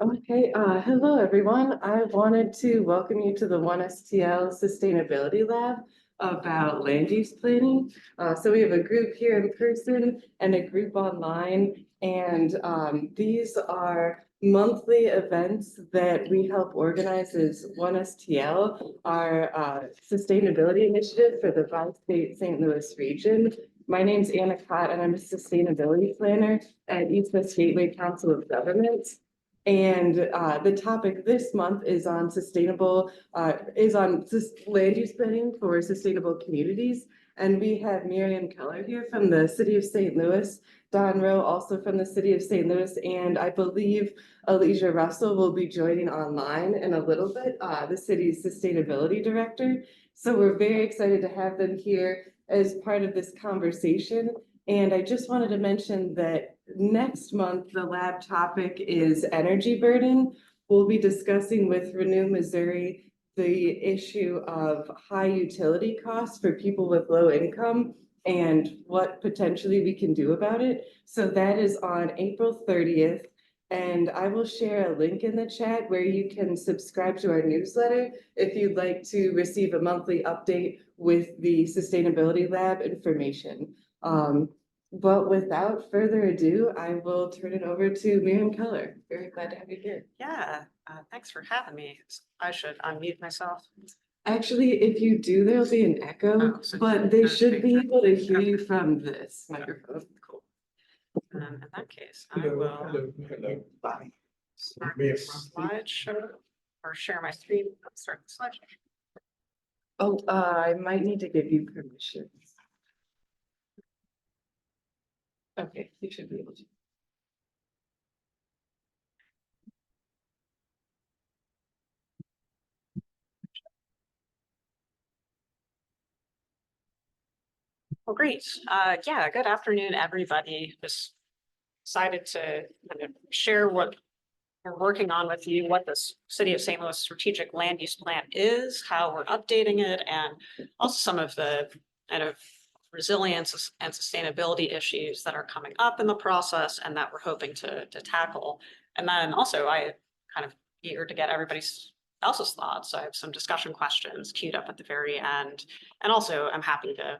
Okay, hello everyone. I wanted to welcome you to the 1STL Sustainability Lab about land use planning. So we have a group here in person and a group online, and these are monthly events that we help organize as 1STL, our sustainability initiative for the bi-state St. Louis region. My name's Anna Cott, and I'm a sustainability planner at East West Gateway Council of Governments. And the topic this month is on land use planning for sustainable communities. And we have Miriam Keller here from the city of St. Louis, Don Rowe also from the city of St. Louis, and I believe Alicia Russell will be joining online in a little bit, the city's sustainability director. So we're very excited to have them here as part of this conversation. And I just wanted to mention that next month, the lab topic is energy burden. We'll be discussing with Renew Missouri the issue of high utility costs for people with low income and what potentially we can do about it. So that is on April 30th. And I will share a link in the chat where you can subscribe to our newsletter if you'd like to receive a monthly update with the Sustainability Lab information. But without further ado, I will turn it over to Miriam Keller. Very glad to have you here. Yeah, thanks for having me. I should unmute myself. Actually, if you do, there'll be an echo, but they should be able to hear you from this microphone. Cool. In that case, I will Bye. start the slideshow or share my screen. Start the slideshow. Oh, I might need to give you permission. Okay, you should be able to. Well, great. Yeah, good afternoon, everybody. Just excited to kind of share what we're working on with you, what the City of St. Louis Strategic Land Use Plan is, how we're updating it, and also some of the kind of resilience and sustainability issues that are coming up in the process and that we're hoping to tackle. And then also I kind of eager to get everybody's else's thoughts. So I have some discussion questions queued up at the very end. And also I'm happy to,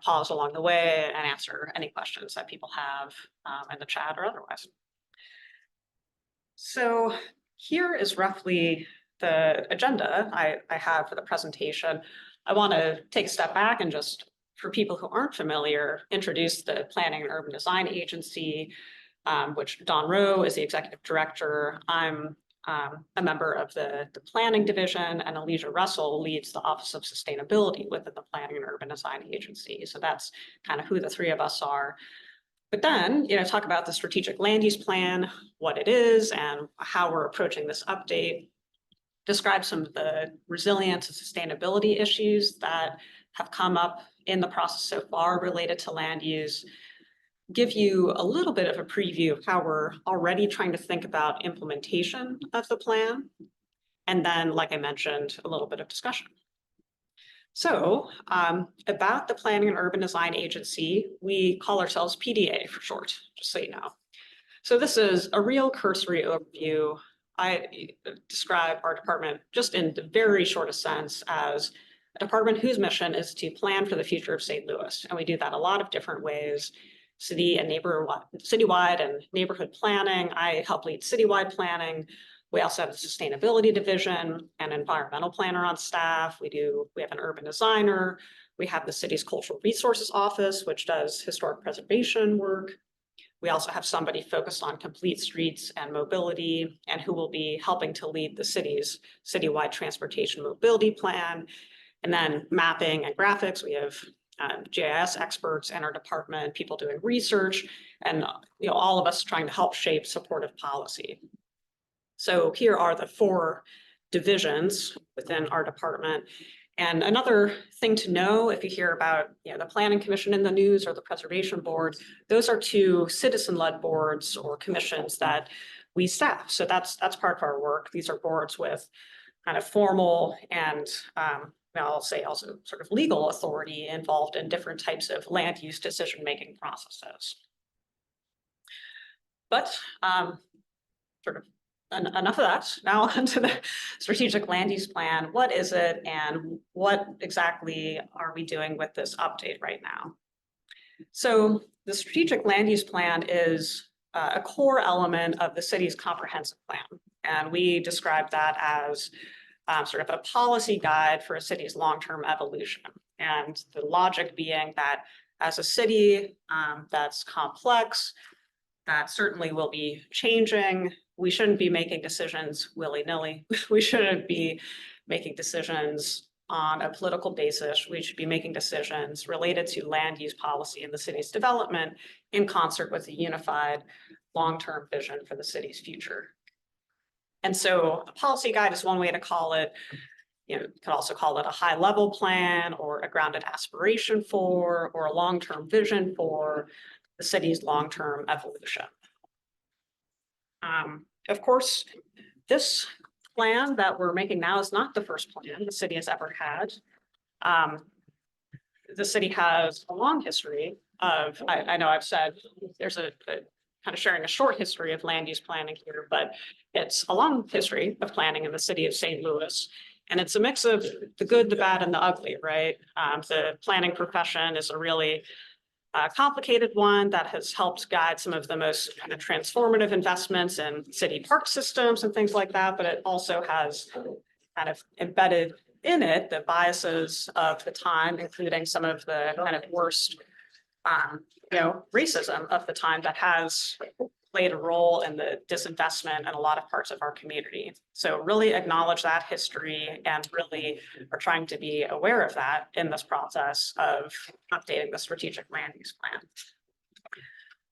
pause along the way and answer any questions that people have in the chat or otherwise. So here is roughly the agenda I have for the presentation. I want to take a step back and just, for people who aren't familiar, introduce the Planning and Urban Design Agency, which Don Rowe is the executive director. I'm a member of the planning division, and Alicia Russell leads the Office of Sustainability within the Planning and Urban Design Agency. So that's kind of who the three of us are. But then, talk about the strategic land use plan, what it is, and how we're approaching this update. Describe some of the resilience and sustainability issues that have come up in the process so far related to land use. Give you a little bit of a preview of how we're already trying to think about implementation of the plan. And then, like I mentioned, a little bit of discussion. So about the Planning and Urban Design Agency, we call ourselves PDA for short, just so you know. So this is a real cursory overview. I describe our department just in the very shortest sense as a department whose mission is to plan for the future of St. Louis. And we do that a lot of different ways, citywide and neighborhood planning. I help lead citywide planning. We also have a sustainability division and environmental planner on staff. We have an urban designer. We have the city's cultural resources office, which does historic preservation work. We also have somebody focused on complete streets and mobility, and who will be helping to lead the city's citywide transportation mobility plan. And then mapping and graphics, we have GIS experts in our department, people doing research, and all of us trying to help shape supportive policy. So here are the four divisions within our department. And another thing to know, if you hear about the Planning Commission in the news or the Preservation Board, those are two citizen-led boards or commissions that we staff. So that's part of our work. These are boards with kind of formal and I'll say also sort of legal authority involved in different types of land use decision-making processes. But sort of enough of that. Now onto the strategic land use plan. What is it and what exactly are we doing with this update right now? So the strategic land use plan is a core element of the city's comprehensive plan. And we describe that as sort of a policy guide for a city's long-term evolution. And the logic being that as a city that's complex, that certainly will be changing, we shouldn't be making decisions willy-nilly. We shouldn't be making decisions on a political basis. We should be making decisions related to land use policy and the city's development in concert with a unified long-term vision for the city's future. And so a policy guide is one way to call it. You could also call it a high-level plan or a grounded aspiration for, or a long-term vision for the city's long-term evolution. Of course, this plan that we're making now is not the first plan the city has ever had. The city has a long history of, I know I've said there's a kind of sharing a short history of land use planning here, but it's a long history of planning in the city of St. Louis. And it's a mix of the good, the bad, and the ugly, right? The planning profession is a really complicated one that has helped guide some of the most kind of transformative investments in city park systems and things like that, but it also has kind of embedded in it the biases of the time, including some of the kind of worst, racism of the time that has played a role in the disinvestment in a lot of parts of our community. So really acknowledge that history and really are trying to be aware of that in this process of updating the strategic land use plan.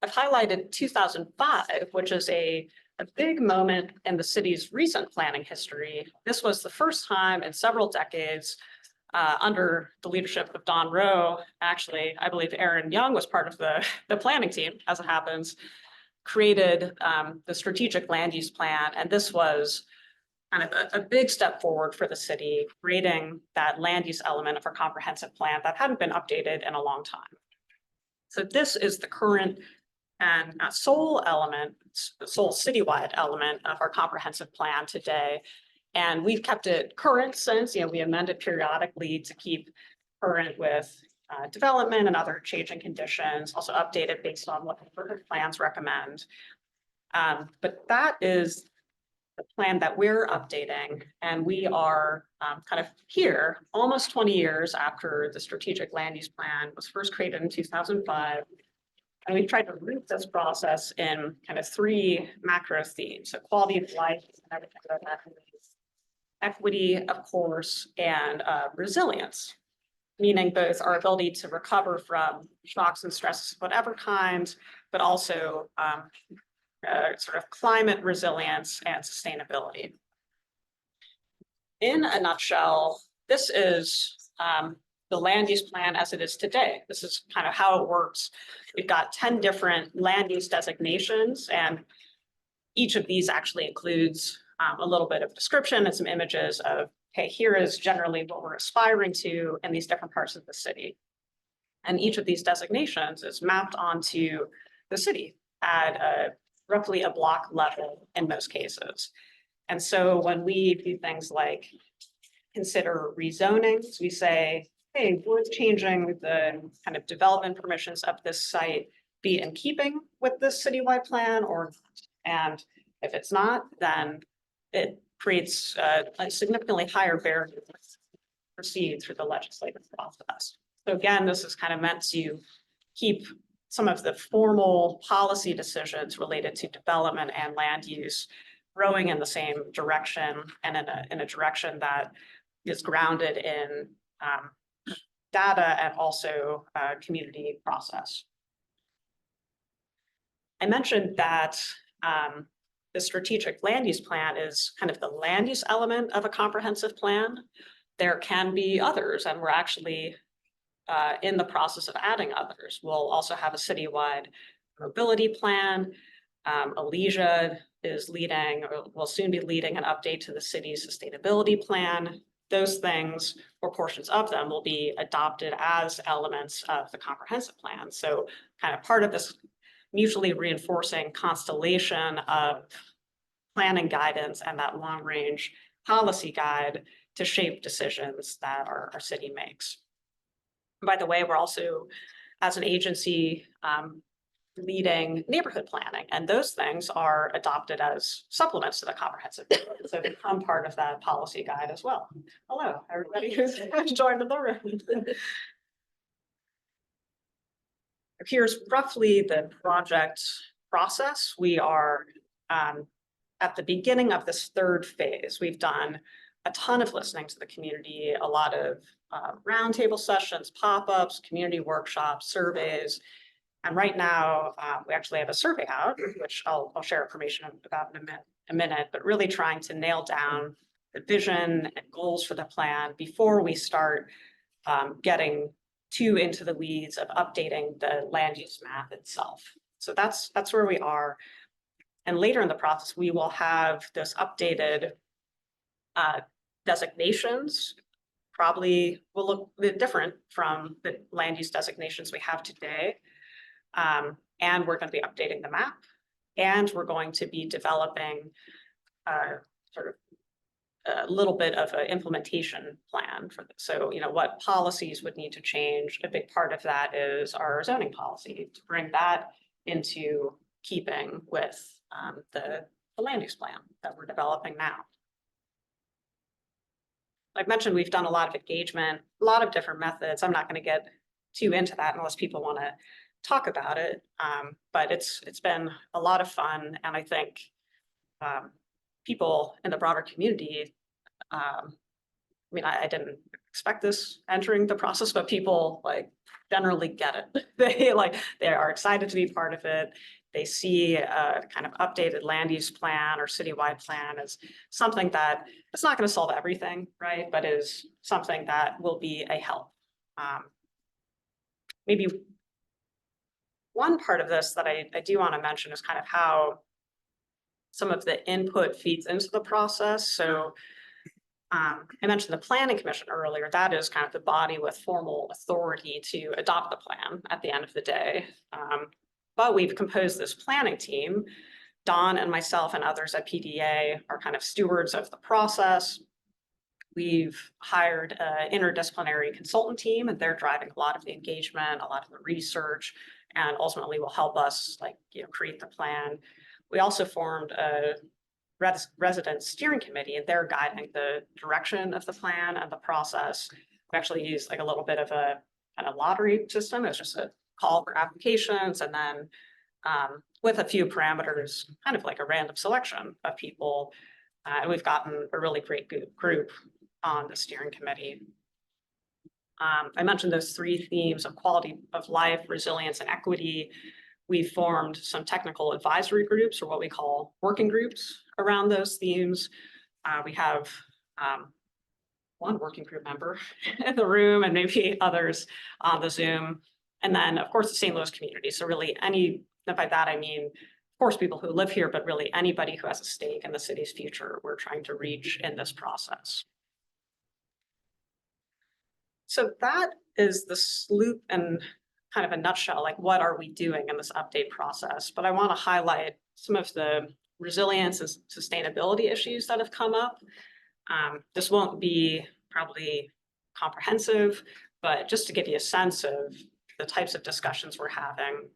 I've highlighted 2005, which is a big moment in the city's recent planning history. This was the first time in several decades under the leadership of Don Rowe. Actually, I believe Aaron Young was part of the planning team, as it happens, created the strategic land use plan. And this was kind of a big step forward for the city, creating that land use element of our comprehensive plan that hadn't been updated in a long time. So this is the current and sole citywide element of our comprehensive plan today. And we've kept it current since, we amend it periodically to keep current with development and other changing conditions, also updated based on what the plans recommend. But that is the plan that we're updating, and we are kind of here almost 20 years after the strategic land use plan was first created in 2005. And we've tried to root this process in kind of three macro themes: so quality of life and everything about that, equity, of course, and resilience, meaning both our ability to recover from shocks and stresses of whatever kind, but also sort of climate resilience and sustainability. In a nutshell, this is the land use plan as it is today. This is kind of how it works. We've got 10 different land use designations, and each of these actually includes a little bit of description and some images of, okay, here is generally what we're aspiring to in these different parts of the city. And each of these designations is mapped onto the city at roughly a block level in most cases. And so when we do things like consider rezonings, we say, hey, would changing the kind of development permissions of this site be in keeping with this citywide plan, or, and if it's not, then it creates a significantly higher barrier to proceed through the legislative process. So again, this is kind of meant to keep some of the formal policy decisions related to development and land use rowing in the same direction, and in a direction that is grounded in data and also community process. I mentioned that the strategic land use plan is kind of the land use element of a comprehensive plan. There can be others, and we're actually in the process of adding others. We'll also have a citywide mobility plan. Alicia is leading, or will soon be leading, an update to the city's sustainability plan. Those things, or portions of them, will be adopted as elements of the comprehensive plan. So kind of part of this mutually reinforcing constellation of planning guidance and that long-range policy guide to shape decisions that our city makes. By the way, we're also, as an agency, leading neighborhood planning, and those things are adopted as supplements to the comprehensive plan, so become part of that policy guide as well. Hello, everybody who's joined the room. Here's roughly the project process. We are at the beginning of this third phase. We've done a ton of listening to the community, a lot of roundtable sessions, pop-ups, community workshops, surveys. And right now, we actually have a survey out, which I'll share information about in a minute, but really trying to nail down the vision and goals for the plan before we start getting too into the weeds of updating the land use map itself. So that's where we are. And later in the process, we will have those updated designations. Probably will look a bit different from the land use designations we have today. And we're going to be updating the map, and we're going to be developing sort of a little bit of an implementation plan for this. So, what policies would need to change. A big part of that is our zoning policy, to bring that into keeping with the land use plan that we're developing now. Like mentioned, we've done a lot of engagement, a lot of different methods. I'm not going to get too into that unless people want to talk about it. But it's been a lot of fun. And I think people in the broader community, I I didn't expect this entering the process, but people generally get it. They are excited to be part of it. They see a kind of updated land use plan or citywide plan as something that it's not going to solve everything, right? But is something that will be a help. Maybe one part of this that I do want to mention is kind of how some of the input feeds into the process. So I mentioned the Planning Commission earlier. That is kind of the body with formal authority to adopt the plan at the end of the day. But we've composed this planning team. Don and myself and others at PDA are kind of stewards of the process. We've hired an interdisciplinary consultant team, and they're driving a lot of the engagement, a lot of the research, and ultimately will help us create the plan. We also formed a resident steering committee, and they're guiding the direction of the plan and the process. We actually use a little bit of a kind of lottery system. It's just a call for applications, and then with a few parameters, kind of like a random selection of people. And we've gotten a really great group on the steering committee. I mentioned those three themes of quality of life, resilience, and equity. We formed some technical advisory groups, or what we call working groups, around those themes. We have one working group member in the room, and maybe others on the Zoom. And then, of course, the St. Louis community. So really by that, I mean, of course, people who live here, but really anybody who has a stake in the city's future, we're trying to reach in this process. So that is the SLOOP in kind of a nutshell, what are we doing in this update process? But I want to highlight some of the resilience and sustainability issues that have come up. This won't be probably comprehensive, but just to give you a sense of the types of discussions we're having.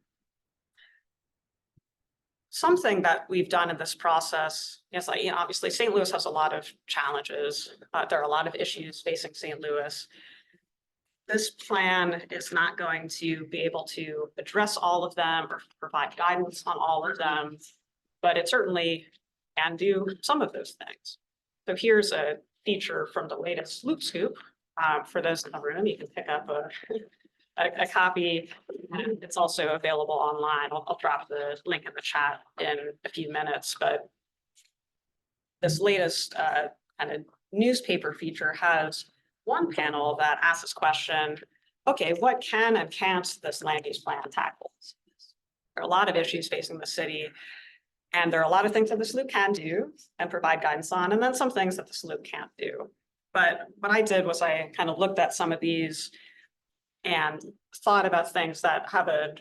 Something that we've done in this process is obviously St. Louis has a lot of challenges. There are a lot of issues facing St. Louis. This plan is not going to be able to address all of them or provide guidance on all of them, but it certainly can do some of those things. So here's a feature from the latest Loop Scoop. For those in the room, you can pick up a copy, and it's also available online. I'll drop the link in the chat in a few minutes, but this latest kind of newspaper feature has one panel that asks this question: okay, what can and can't this land use plan tackle? There are a lot of issues facing the city, and there are a lot of things that the SLOOP can do and provide guidance on, and then some things that the SLOOP can't do. But what I did was I kind of looked at some of these and thought about things that have a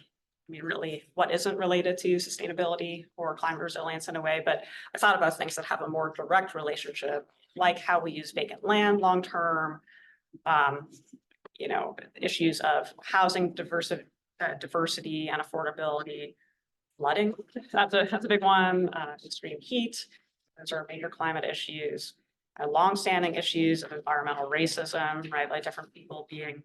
mean, really, what isn't related to sustainability or climate resilience in a way, but I thought about things that have a more direct relationship, like how we use vacant land long-term, you know, issues of housing diversity and affordability, flooding, that's a big one, extreme heat, those are major climate issues, longstanding issues of environmental racism, right, like different people being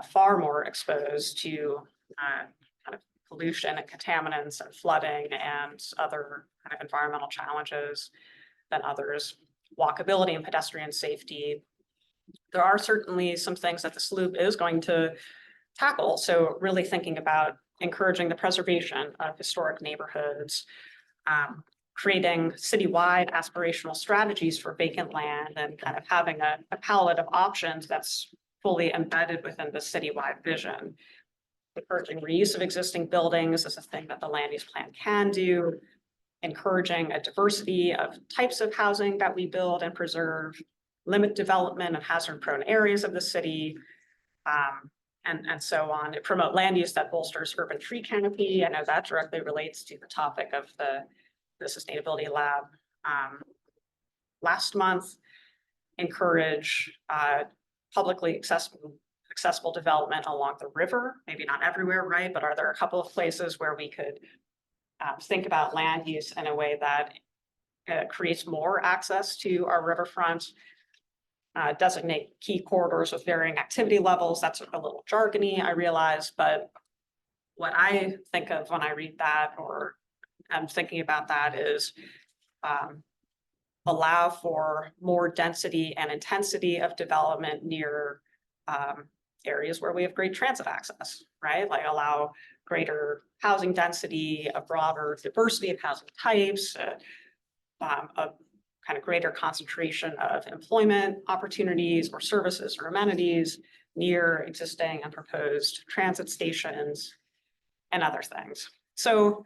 far more exposed to kind of pollution and contaminants and flooding and other kind of environmental challenges than others. Walkability and pedestrian safety. There are certainly some things that this loop is going to tackle. So really thinking about encouraging the preservation of historic neighborhoods, creating citywide aspirational strategies for vacant land, and kind of having a palette of options that's fully embedded within the citywide vision. Encouraging reuse of existing buildings is a thing that the land use plan can do. Encouraging a diversity of types of housing that we build and preserve, limit development of hazard-prone areas of the city, and so on. Promote land use that bolsters urban tree canopy. I know that directly relates to the topic of the Sustainability Lab last month. Encourage publicly accessible development along the river, maybe not everywhere, right? But are there a couple of places where we could think about land use in a way that creates more access to our riverfront? Designate key corridors with varying activity levels. That's a little jargony, I realize, but what I think of when I read that, or I'm thinking about that, is allow for more density and intensity of development near areas where we have great transit access, right? Like allow greater housing density, a broader diversity of housing types, a kind of greater concentration of employment opportunities or services or amenities near existing and proposed transit stations and other things. So,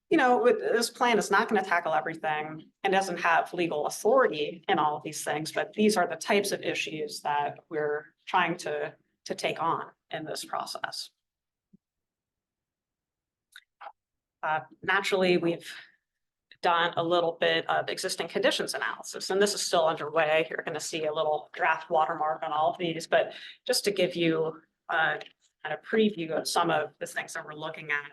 you know, this plan is not going to tackle everything and doesn't have legal authority in all of these things, but these are the types of issues that we're trying to take on in this process. Naturally, we've done a little bit of existing conditions analysis, and this is still underway. You're going to see a little draft watermark on all of these, but just to give you a kind of preview of some of the things that we're looking at.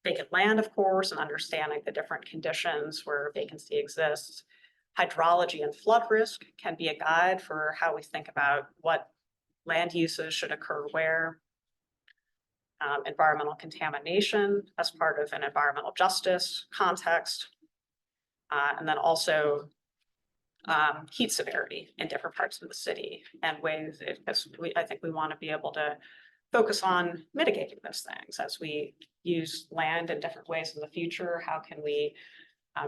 Vacant land, of course, and understanding the different conditions where vacancy exists. Hydrology and flood risk can be a guide for how we think about what land uses should occur where. Environmental contamination as part of an environmental justice context. And then also heat severity in different parts of the city and ways, because I think we want to be able to focus on mitigating those things as we use land in different ways in the future. How can we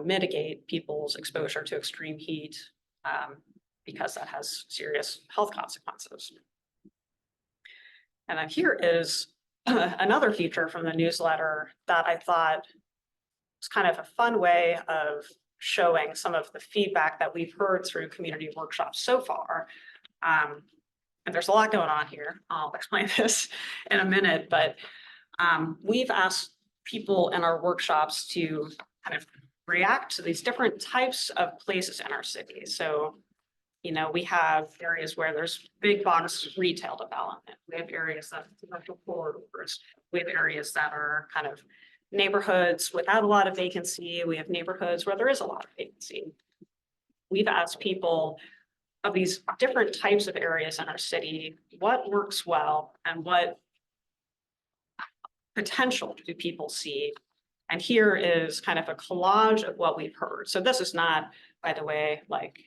mitigate people's exposure to extreme heat, because that has serious health consequences. And then here is another feature from the newsletter that I thought was kind of a fun way of showing some of the feedback that we've heard through community workshops so far. And there's a lot going on here. I'll explain this in a minute, but we've asked people in our workshops to kind of react to these different types of places in our city. So, you know, we have areas where there's big box retail development. We have areas that have commercial corridors. We have areas that are kind of neighborhoods without a lot of vacancy. We have neighborhoods where there is a lot of vacancy. We've asked people of these different types of areas in our city, what works well and what potential do people see? And here is kind of a collage of what we've heard. So this is not, by the way, like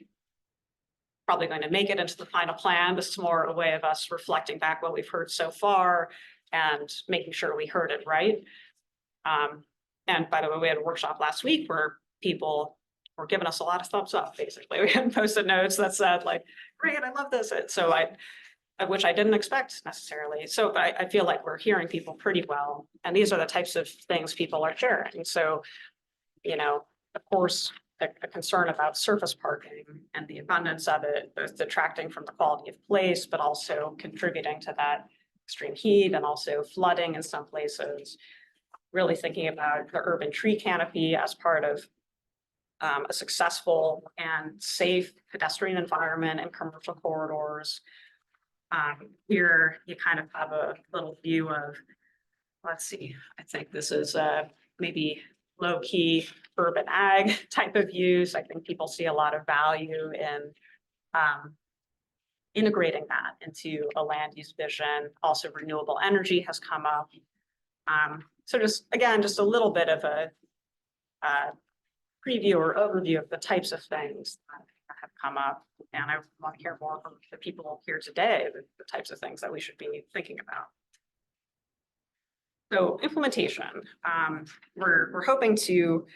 probably going to make it into the final plan. This is more a way of us reflecting back what we've heard so far and making sure we heard it right. And by the way, we had a workshop last week where people were giving us a lot of thumbs up, basically. We had posted notes that said like, great, I love this. So which I didn't expect necessarily. So I feel like we're hearing people pretty well. And these are the types of things people are sharing. So, you know, of course, a concern about surface parking and the abundance of it, both detracting from the quality of place, but also contributing to that extreme heat and also flooding in some places. really thinking about the urban tree canopy as part of a successful and safe pedestrian environment and commercial corridors. Here you kind of have a little view of, let's see, I think this is maybe low-key urban ag type of use. I think people see a lot of value in integrating that into a land use vision. Also, renewable energy has come up. So just, again, just a little bit of a preview or overview of the types of things that have come up. And I want to hear more from the people here today, the types of things that we should be thinking about. So implementation, we're hoping to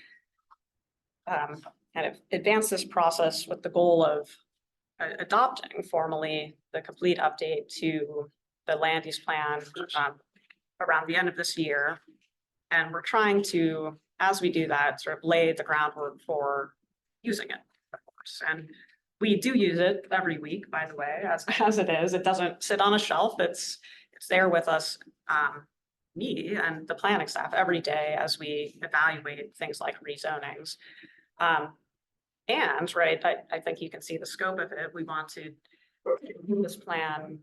kind of advance this process with the goal of adopting formally the complete update to the land use plan around the end of this year. And we're trying to, as we do that, sort of lay the groundwork for using it, of course. And we do use it every week, by the way, as it is. It doesn't sit on a shelf. It's there with us, me and the planning staff every day as we evaluate things like rezonings. And right, I think you can see the scope of it. We want to use this plan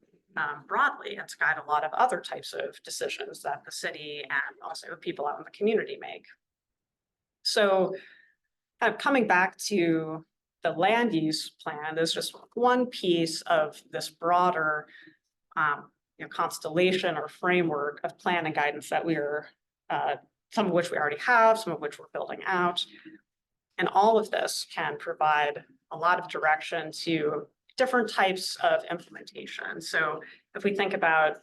broadly and to guide a lot of other types of decisions that the city and also people out in the community make. So kind of coming back to the land use plan, there's just one piece of this broader constellation or framework of plan and guidance that we're, some of which we already have, some of which we're building out. And all of this can provide a lot of direction to different types of implementation. So if we think about,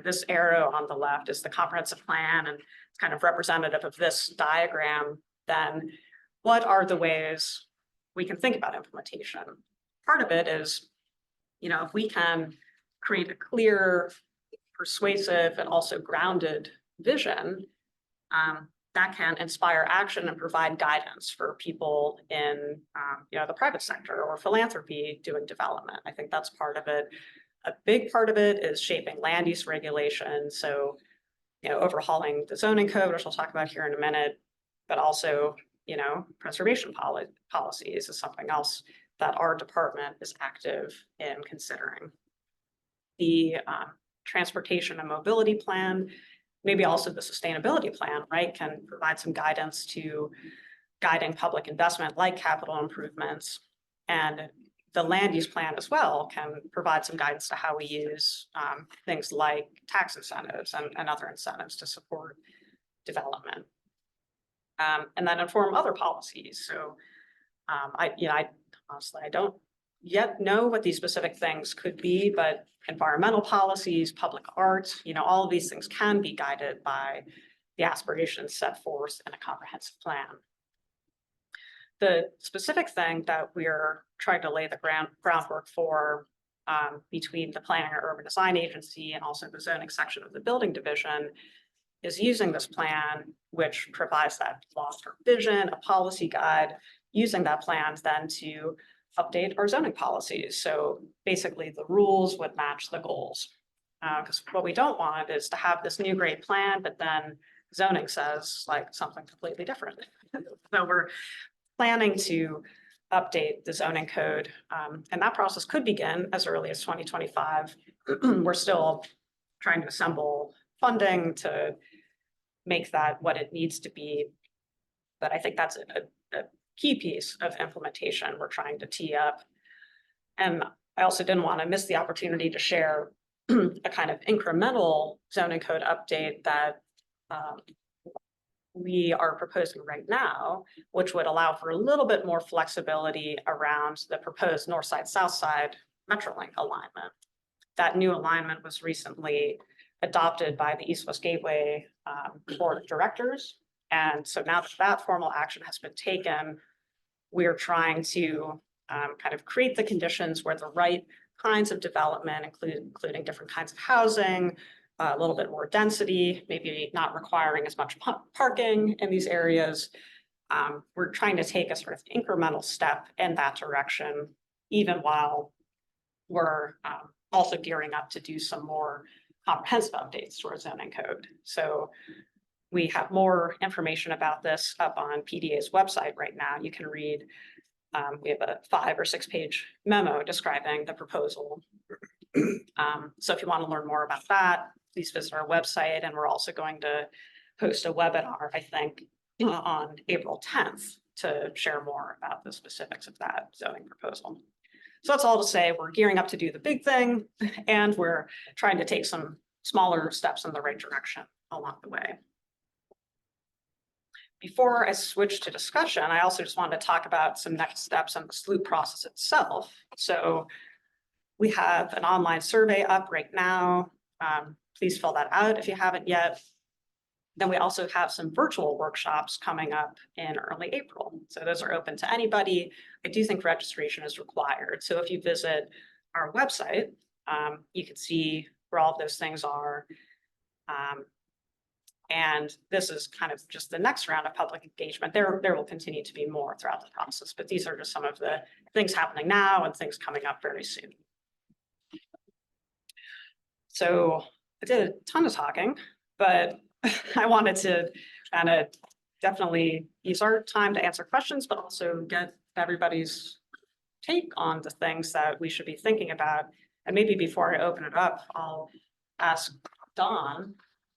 this arrow on the left is the comprehensive plan, and it's kind of representative of this diagram, then what are the ways we can think about implementation? Part of it is, if we can create a clear, persuasive, and also grounded vision, that can inspire action and provide guidance for people in the private sector or philanthropy doing development. I think that's part of it. A big part of it is shaping land use regulations. So, overhauling the zoning code, which I'll talk about here in a minute, but also, preservation policies is something else that our department is active in considering. The transportation and mobility plan, maybe also the sustainability plan, right, can provide some guidance to guiding public investment like capital improvements. And the land use plan as well can provide some guidance to how we use things like tax incentives and other incentives to support development. And then inform other policies. So I honestly, I don't yet know what these specific things could be, but environmental policies, public art, all of these things can be guided by the aspirations set forth in a comprehensive plan. The specific thing that we're trying to lay the groundwork for between the Planning and Urban Design Agency and also the zoning section of the Building Division is using this plan, which provides that long-term vision, a policy guide, using that plan then to update our zoning policies. So basically the rules would match the goals. Because what we don't want is to have this new great plan, but then zoning says like something completely different. So we're planning to update the zoning code, and that process could begin as early as 2025. We're still trying to assemble funding to make that what it needs to be. But I think that's a key piece of implementation we're trying to tee up. And I also didn't want to miss the opportunity to share a kind of incremental zoning code update that we are proposing right now, which would allow for a little bit more flexibility around the proposed north side, south side Metrolink alignment. That new alignment was recently adopted by the East West Gateway Board of Directors. And so now that that formal action has been taken, we're trying to kind of create the conditions where the right kinds of development, including different kinds of housing, a little bit more density, maybe not requiring as much parking in these areas. We're trying to take a sort of incremental step in that direction, even while we're also gearing up to do some more comprehensive updates to our zoning code. So we have more information about this up on PDA's website right now. You can read, we have a 5 or 6 page memo describing the proposal. So if you want to learn more about that, please visit our website. And we're also going to host a webinar, I think, on April 10th to share more about the specifics of that zoning proposal. So that's all to say, we're gearing up to do the big thing, and we're trying to take some smaller steps in the right direction along the way. Before I switch to discussion, I also just wanted to talk about some next steps in the SLOOP process itself. So we have an online survey up right now. Please fill that out if you haven't yet. Then we also have some virtual workshops coming up in early April. So those are open to anybody. I do think registration is required. So if you visit our website, you can see where all of those things are. And this is kind of just the next round of public engagement. There will continue to be more throughout the process, but these are just some of the things happening now and things coming up very soon. So I did a ton of talking, but I wanted to kind of definitely use our time to answer questions, but also get everybody's take on the things that we should be thinking about. And maybe before I open it up, I'll ask Dawn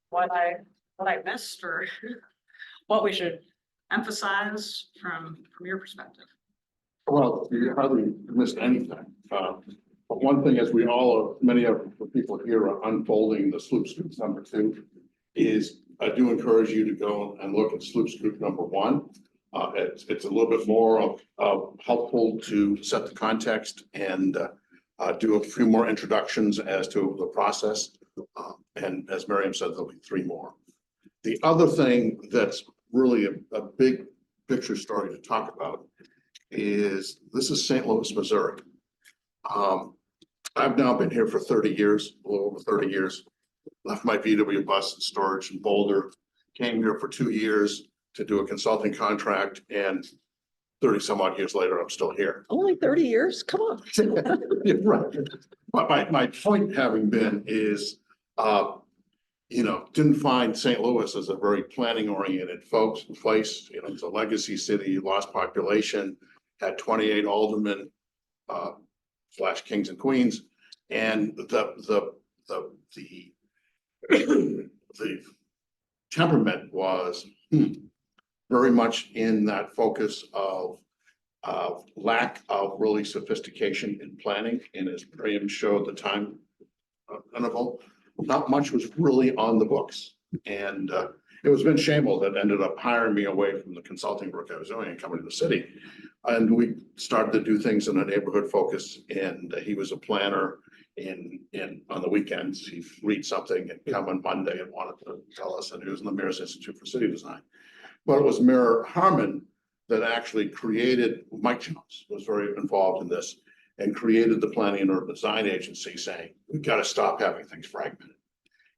what I missed or what we should emphasize from your perspective. Well, you hardly missed anything. But one thing, as we all are, many of the people here are unfolding the SLOOP Scoop number 2, is I do encourage you to go and look at SLOOP Scoop number 1. It's a little bit more helpful to set the context and do a few more introductions as to the process. And as Miriam said, there'll be 3 more. The other thing that's really a big picture story to talk about is this is St. Louis, Missouri. I've now been here for 30 years, a little over 30 years. Left my VW bus in storage in Boulder, came here for 2 years to do a consulting contract, and 30 some odd years later, I'm still here. Only 30 years? Come on. Yeah, right. But my point having been is, didn't find St. Louis as a very planning oriented place. It's a legacy city, lost population, had 28 aldermen, / kings and queens. And the temperament was very much in that focus of lack of really sophistication in planning. And as Miriam showed the time interval, not much was really on the books. And it was Vince Shamel that ended up hiring me away from the consulting work I was doing and coming to the city. And we started to do things in a neighborhood focus. And he was a planner on the weekends. He'd read something and come on Monday and wanted to tell us. And he was in the Mayor's Institute for City Design. But it was Mayor Harmon that actually created, Mike Jones was very involved in this, and created the Planning and Urban Design Agency, saying, we've got to stop having things fragmented.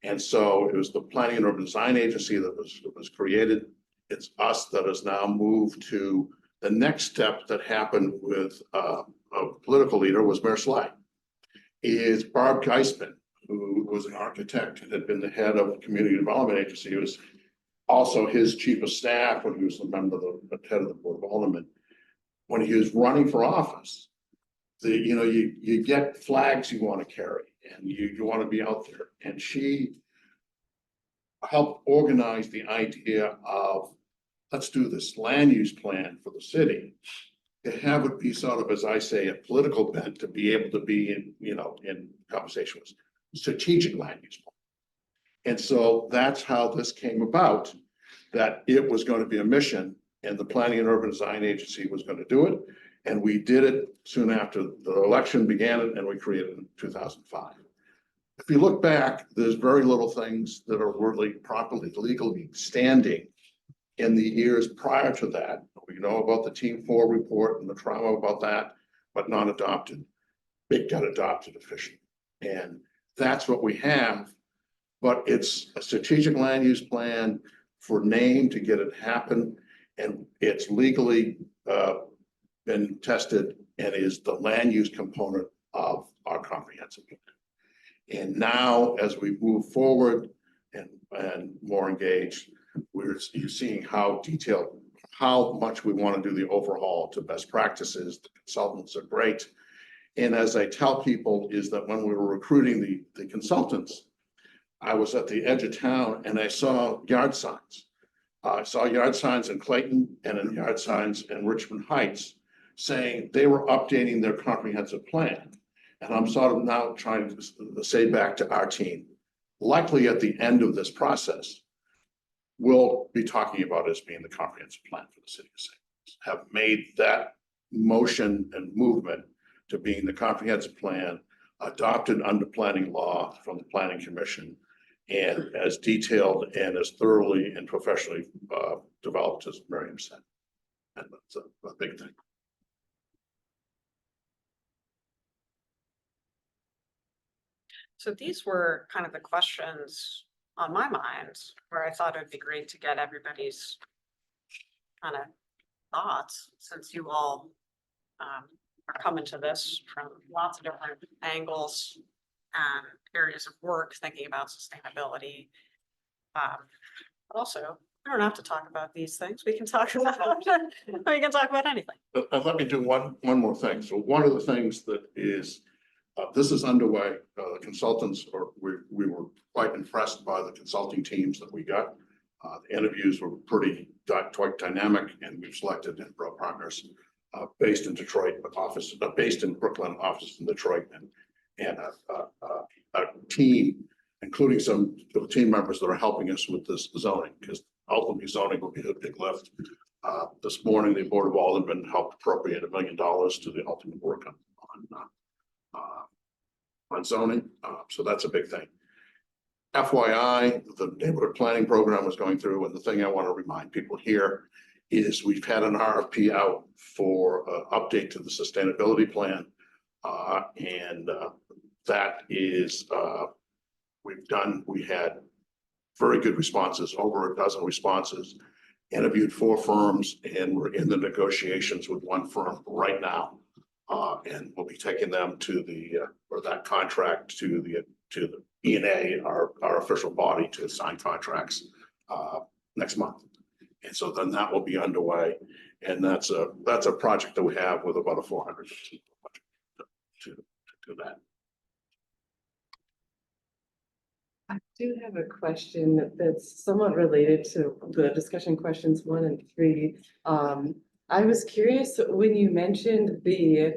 And so it was the Planning and Urban Design Agency that was created. It's us that has now moved to the next step that happened with a political leader was Mayor Sly. Is Barb Geisman, who was an architect and had been the head of the Community Development Agency. He was also his chief of staff when he was a member of the head of the Board of Aldermen. When he was running for office, you get flags you want to carry and you want to be out there. And she helped organize the idea of, let's do this land use plan for the city, to have it be sort of, as I say, a political bent, to be able to be in conversation with strategic land use plan. And so that's how this came about, that it was going to be a mission and the Planning and Urban Design Agency was going to do it. And we did it soon after the election began, and we created it in 2005. If you look back, there's very little things that are really properly legally standing in the years prior to that. We know about the Team 4 report and the trauma about that, but not adopted. It got adopted officially. And that's what we have, but it's a strategic land use plan for name to get it happen. And it's legally been tested and is the land use component of our comprehensive plan. And now, as we move forward and more engaged, you're seeing how detailed, how much we want to do the overhaul to best practices. The consultants are great. And as I tell people is that when we were recruiting the consultants, I was at the edge of town and I saw yard signs. I saw yard signs in Clayton and in yard signs in Richmond Heights saying they were updating their comprehensive plan. And I'm sort of now trying to say back to our team, likely at the end of this process, we'll be talking about as being the comprehensive plan for the city of St. Louis. Have made that motion and movement to being the comprehensive plan adopted under planning law from the Planning Commission and as detailed and as thoroughly and professionally developed as Miriam said. And that's a big thing. So these were kind of the questions on my mind where I thought it'd be great to get everybody's kind of thoughts, since you all are coming to this from lots of different angles and areas of work, thinking about sustainability. But also, we don't have to talk about these things. We can talk about we can talk about anything. Let me do one more thing. So one of the things that is this is underway. The consultants, or we were quite impressed by the consulting teams that we got. The interviews were quite dynamic, and we've selected Enpro partners based in Detroit, but based in Brooklyn, office in Detroit, and a team, including some of the team members that are helping us with this zoning, because ultimately zoning will be a big lift. This morning, the Board of Aldermen helped appropriate $1 million to the ultimate work on zoning, so that's a big thing. FYI, the neighborhood planning program is going through, and the thing I want to remind people here is we've had an RFP out for update to the sustainability plan, and that is we had very good responses, over a dozen responses, interviewed 4 firms, and we're in the negotiations with 1 firm right now. And we'll be taking them to that contract to the E&A, our official body, to sign contracts next month. And so then that will be underway. And that's a project that we have with about a 400 to do that. I do have a question that's somewhat related to the discussion questions 1 and 3. I was curious when you mentioned the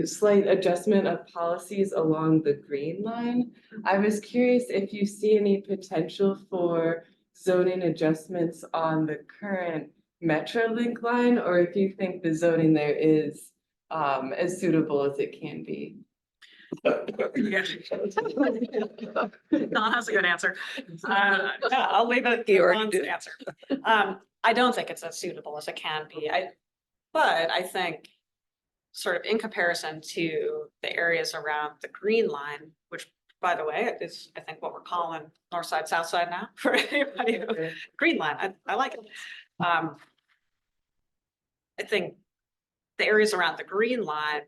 slight adjustment of policies along the green line. I was curious if you see any potential for zoning adjustments on the current Metrolink line, or if you think the zoning there is as suitable as it can be. Don has a good answer. Yeah, I'll leave it You already Don's did. answer. I don't think it's as suitable as it can be. But I think sort of in comparison to the areas around the green line, which by the way, is I think what we're calling north side, south side now for anybody. Green line, I like it. I think the areas around the green line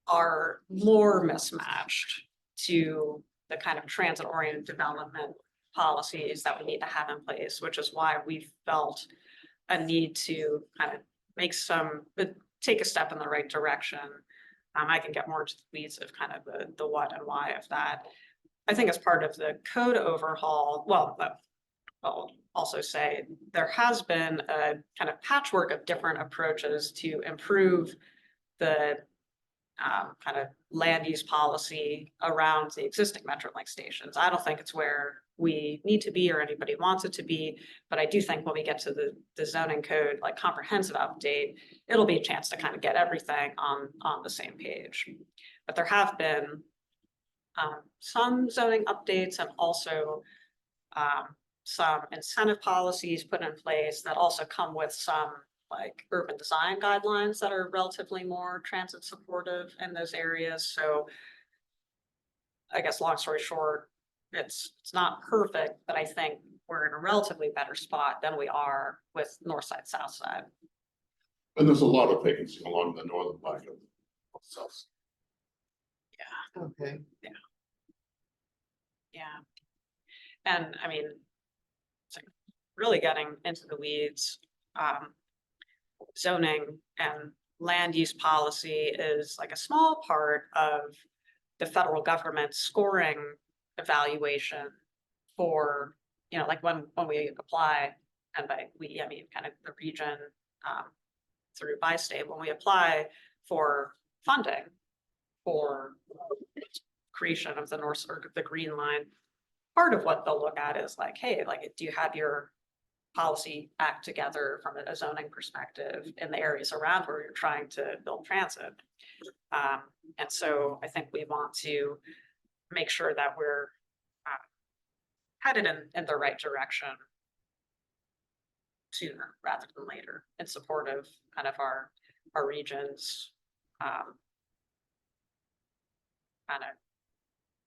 are more mismatched to the kind of transit-oriented development policies that we need to have in place, which is why we felt a need to kind of take a step in the right direction. I can get more into the weeds of kind of the what and why of that. I think as part of the code overhaul, I'll also say there has been a kind of patchwork of different approaches to improve the kind of land use policy around the existing Metrolink stations. I don't think it's where we need to be or anybody wants it to be, but I do think when we get to the zoning code, like comprehensive update, it'll be a chance to kind of get everything on the same page. But there have been some zoning updates and also some incentive policies put in place that also come with some like urban design guidelines that are relatively more transit supportive in those areas. So I guess long story short, it's not perfect, but I think we're in a relatively better spot than we are with north side, south side. And there's a lot of vacancy along the northern line of south. Okay. Yeah. Yeah. And I mean, it's like really getting into the weeds. Zoning and land use policy is like a small part of the federal government scoring evaluation for, like when we apply, and by we, I mean kind of the region, through by state, when we apply for funding for creation of the North or the Green Line, part of what they'll look at is like, hey, like, do you have your policy act together from a zoning perspective in the areas around where you're trying to build transit? And so I think we want to make sure that we're headed in the right direction sooner rather than later in support of kind of our region's kind of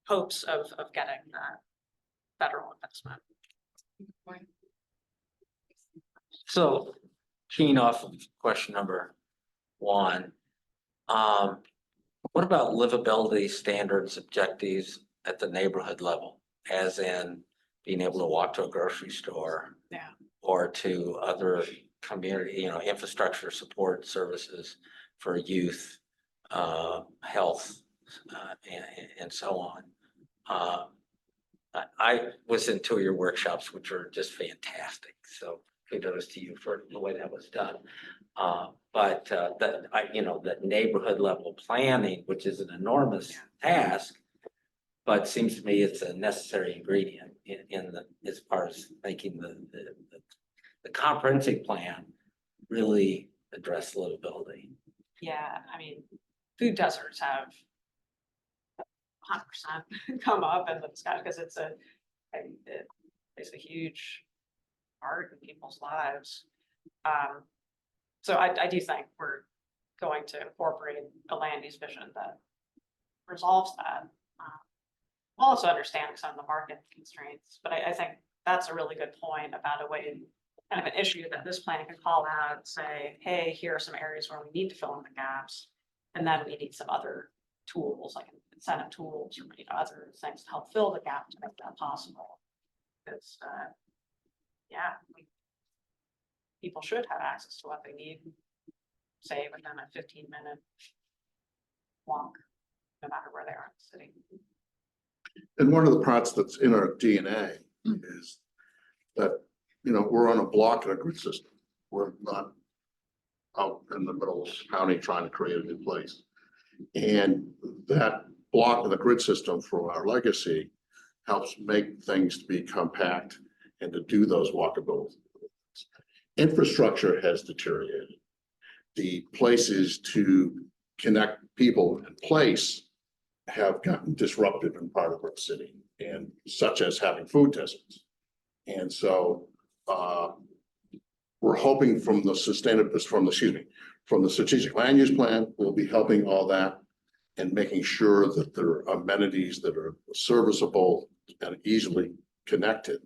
hopes of getting that federal investment. So, keying off of question number 1, what about livability standards, objectives at the neighborhood level, as in being able to walk to a grocery store? Yeah. Or to other community, infrastructure support services for youth, health, and so on. I was in 2 of your workshops, which are just fantastic. So kudos to you for the way that was done. But the neighborhood level planning, which is an enormous task, but seems to me it's a necessary ingredient as far as making the comprehensive plan really address livability. Yeah, I mean, food deserts have 100% come up in the discussion because it's a huge part of people's lives. So I do think we're going to incorporate a land use vision that resolves that. We'll also understand some of the market constraints, but I think that's a really good point about a way, kind of an issue that this plan can call out and say, hey, here are some areas where we need to fill in the gaps. And then we need some other tools, like incentive tools or other things to help fill the gap to make that possible. Because, people should have access to what they need, say within a 15-minute walk, no matter where they are in the city. And one of the parts that's in our DNA is that, we're on a block in a grid system. We're not out in the middle of the county trying to create a new place. And that block in the grid system for our legacy helps make things to be compact and to do those walkability. Infrastructure has deteriorated. The places to connect people in place have gotten disrupted in part of our city, and such as having food deserts. And so we're hoping from the strategic land use plan, we'll be helping all that and making sure that there are amenities that are serviceable and easily connected.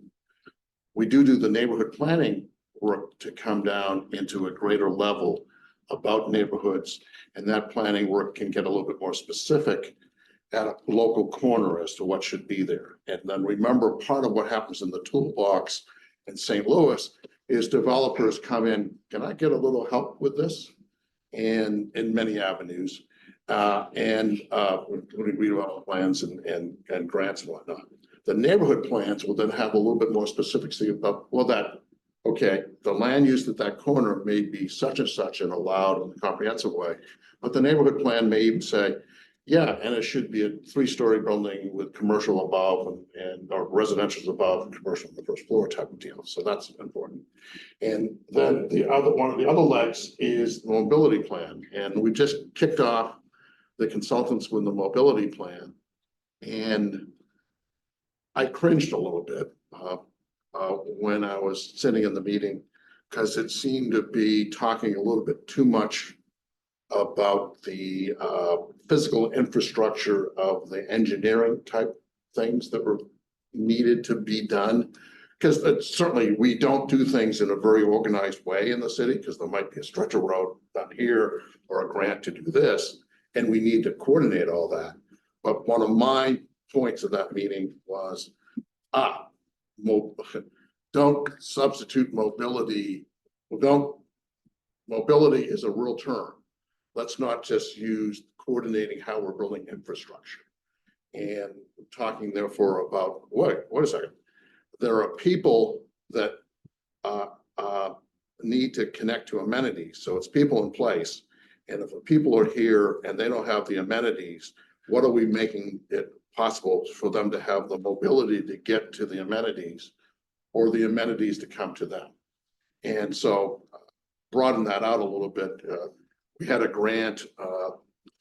We do the neighborhood planning work to come down into a greater level about neighborhoods, and that planning work can get a little bit more specific at a local corner as to what should be there. And then remember, part of what happens in the toolbox in St. Louis is developers come in, can I get a little help with this? And in many avenues, including redevelopment plans and grants and whatnot. The neighborhood plans will then have a little bit more specificity about, the land use at that corner may be such and such and allowed in a comprehensive way, but the neighborhood plan may even say, yeah, and it should be a 3-story building with commercial above or residential's above and commercial on the first floor type of deal. So that's important. And then one of the other legs is the mobility plan. And we just kicked off the consultants with the mobility plan. And I cringed a little bit when I was sitting in the meeting, because it seemed to be talking a little bit too much about the physical infrastructure of the engineering type things that were needed to be done. Because certainly we don't do things in a very organized way in the city, because there might be a stretch of road down here or a grant to do this, and we need to coordinate all that. But one of my points of that meeting was, mo- don't substitute mobility. Mobility is a real term. Let's not just use coordinating how we're building infrastructure. And talking therefore about, wait a second. There are people that need to connect to amenities. So it's people in place. And if the people are here and they don't have the amenities, what are we making it possible for them to have the mobility to get to the amenities or the amenities to come to them? And so broaden that out a little bit. We had a grant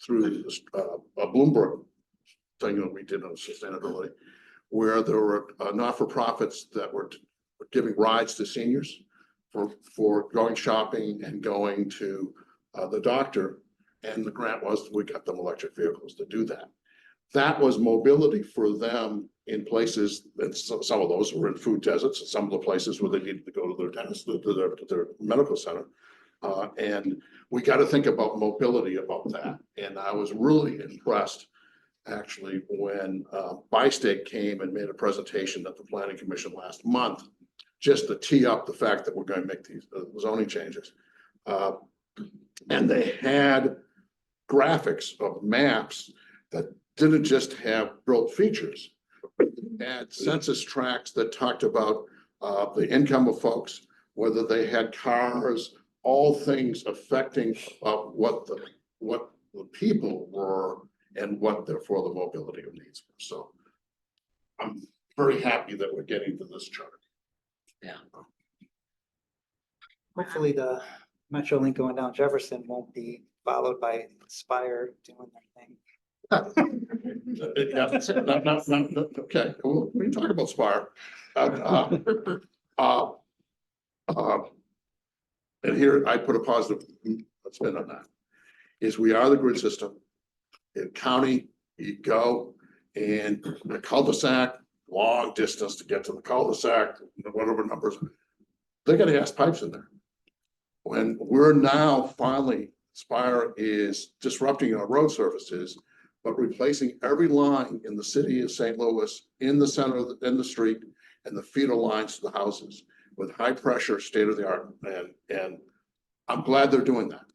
through a Bloomberg thing that we did on sustainability, where there were not-for-profits that were giving rides to seniors for going shopping and going to the doctor. And the grant was, we got them electric vehicles to do that. That was mobility for them in places, and some of those were in food deserts, and some of the places where they needed to go to their dentist, to their medical center. And we got to think about mobility about that. And I was really impressed, actually, when Bi-State came and made a presentation at the Planning Commission last month, just to tee up the fact that we're going to make these zoning changes. And they had graphics of maps that didn't just have built features. They had census tracts that talked about the income of folks, whether they had cars, all things affecting what the people were and what therefore the mobility of needs were. So I'm very happy that we're getting to this chart. Yeah. Hopefully the Metrolink going down Jefferson won't be followed by Spire doing their thing. Okay, well, we can talk about Spire. And here I put a positive spin on that, is we are the grid system. In county, you go and the cul-de-sac, long distance to get to the cul-de-sac, whatever numbers, they got gas pipes in there. When we're now finally, Spire is disrupting our road services, but replacing every line in the city of St. Louis in the center of in the street and the feeder lines to the houses with high pressure, state of the art. And I'm glad they're doing that.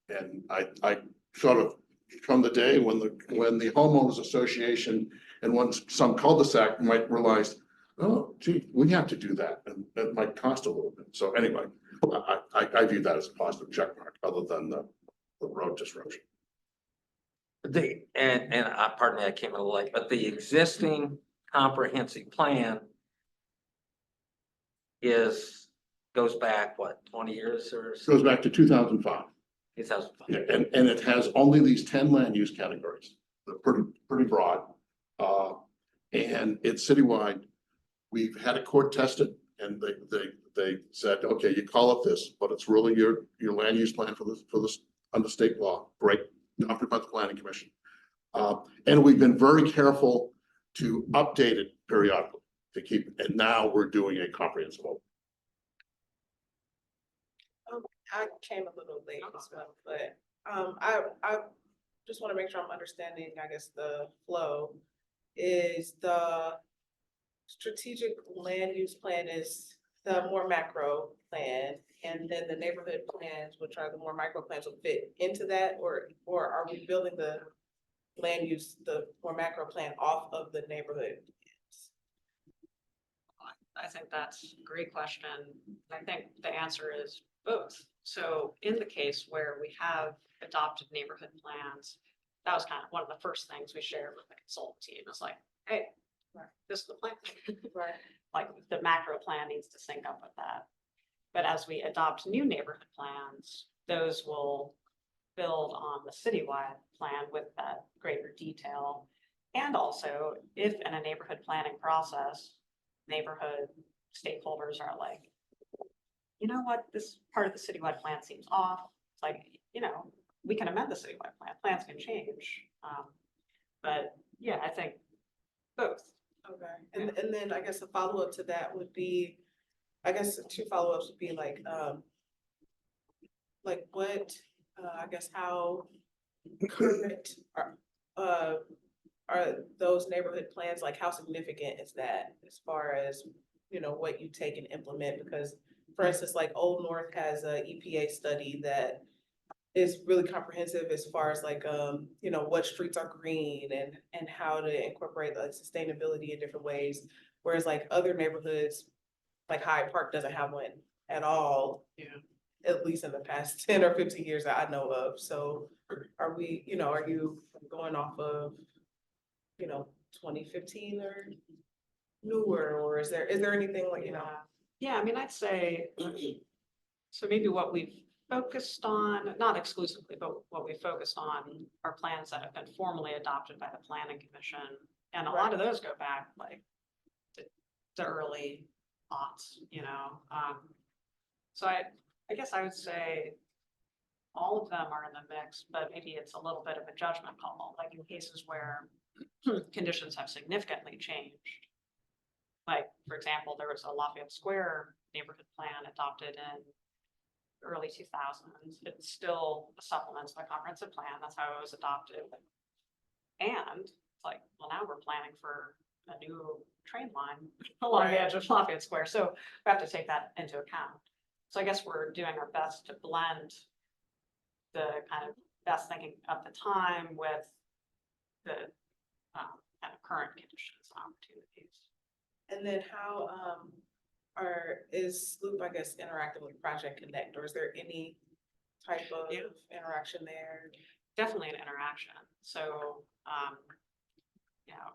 And I sort of, from the day when the homeowners association and when some cul-de-sac might realize, oh, gee, we have to do that, and that might cost a little bit. So anyway, I view that as a positive check mark, other than the road disruption. Pardon me, I came a little late, but the existing comprehensive plan goes back, what, 20 years or so? Goes back to 2005. 2005. Yeah, and it has only these 10 land use categories. They're pretty broad. And it's citywide. We've had it court tested, and they said, okay, you call it this, but it's really your land use plan for this under state law. Great, adopted by the Planning Commission. And we've been very careful to update it periodically to keep, and now we're doing a comprehensive. I came a little late as well, but I just want to make sure I'm understanding, I guess, the flow. Is the strategic land use plan is the more macro plan, and then the neighborhood plans, which are the more micro plans, will fit into that, or are we building the land use, the more macro plan off of the neighborhood? I think that's a great question. I think the answer is both. So in the case where we have adopted neighborhood plans, that was kind of one of the first things we shared with the consultant team. It's like, hey, this is the plan. Right. Like the macro plan needs to sync up with that. But as we adopt new neighborhood plans, those will build on the citywide plan with that greater detail. And also, if in a neighborhood planning process, neighborhood stakeholders are like, you know what, this part of the citywide plan seems off. It's like, we can amend the citywide plan. Plans can change. But yeah, I think both. Okay, and then I guess a follow-up to that would be, I guess two follow-ups would be like what, I guess how current are those neighborhood plans, like how significant is that as far as, you know, what you take and implement? Because for instance, like Old North has a EPA study that is really comprehensive as far as like, you know, what streets are green and how to incorporate like sustainability in different ways. Whereas like other neighborhoods, like Hyde Park doesn't have one at all. Yeah. At least in the past 10 or 15 years that I know of. So are we, you know, are you going off of, you know, 2015 or newer, or is there anything like, you know? Yeah, I mean, I'd say, so maybe what we've focused on, not exclusively, but what we focused on are plans that have been formally adopted by the planning commission. And a lot of those go back like the early aughts, you know? So I guess I would say all of them are in the mix, but maybe it's a little bit of a judgment call, like in cases where conditions have significantly changed. Like, for example, there was a Lafayette Square neighborhood plan adopted in early 2000s. It's still a supplement to the comprehensive plan. That's how it was adopted. And it's like, well, now we're planning for a new train line along the edge of Lafayette Square. So we have to take that into account. So I guess we're doing our best to blend the kind of best thinking of the time with the kind of current conditions and opportunities. And then how, is Sloop, I guess, interacting with Project Connect, or is there any type of interaction there? Definitely an interaction. So, you know,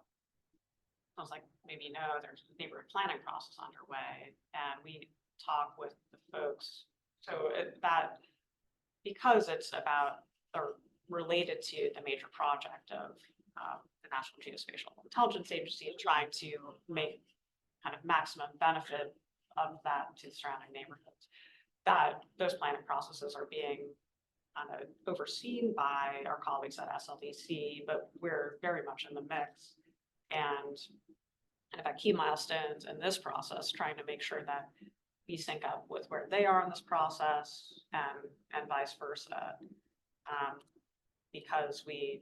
sounds like maybe you know there's a neighborhood planning process underway, and we talk with the folks. So that, because it's about or related to the major project of the National Geospatial Intelligence Agency, trying to make kind of maximum benefit of that to the surrounding neighborhoods, that those planning processes are being kind of overseen by our colleagues at SLDC, but we're very much in the mix. And at key milestones in this process, trying to make sure that we sync up with where they are in this process and vice versa. Because we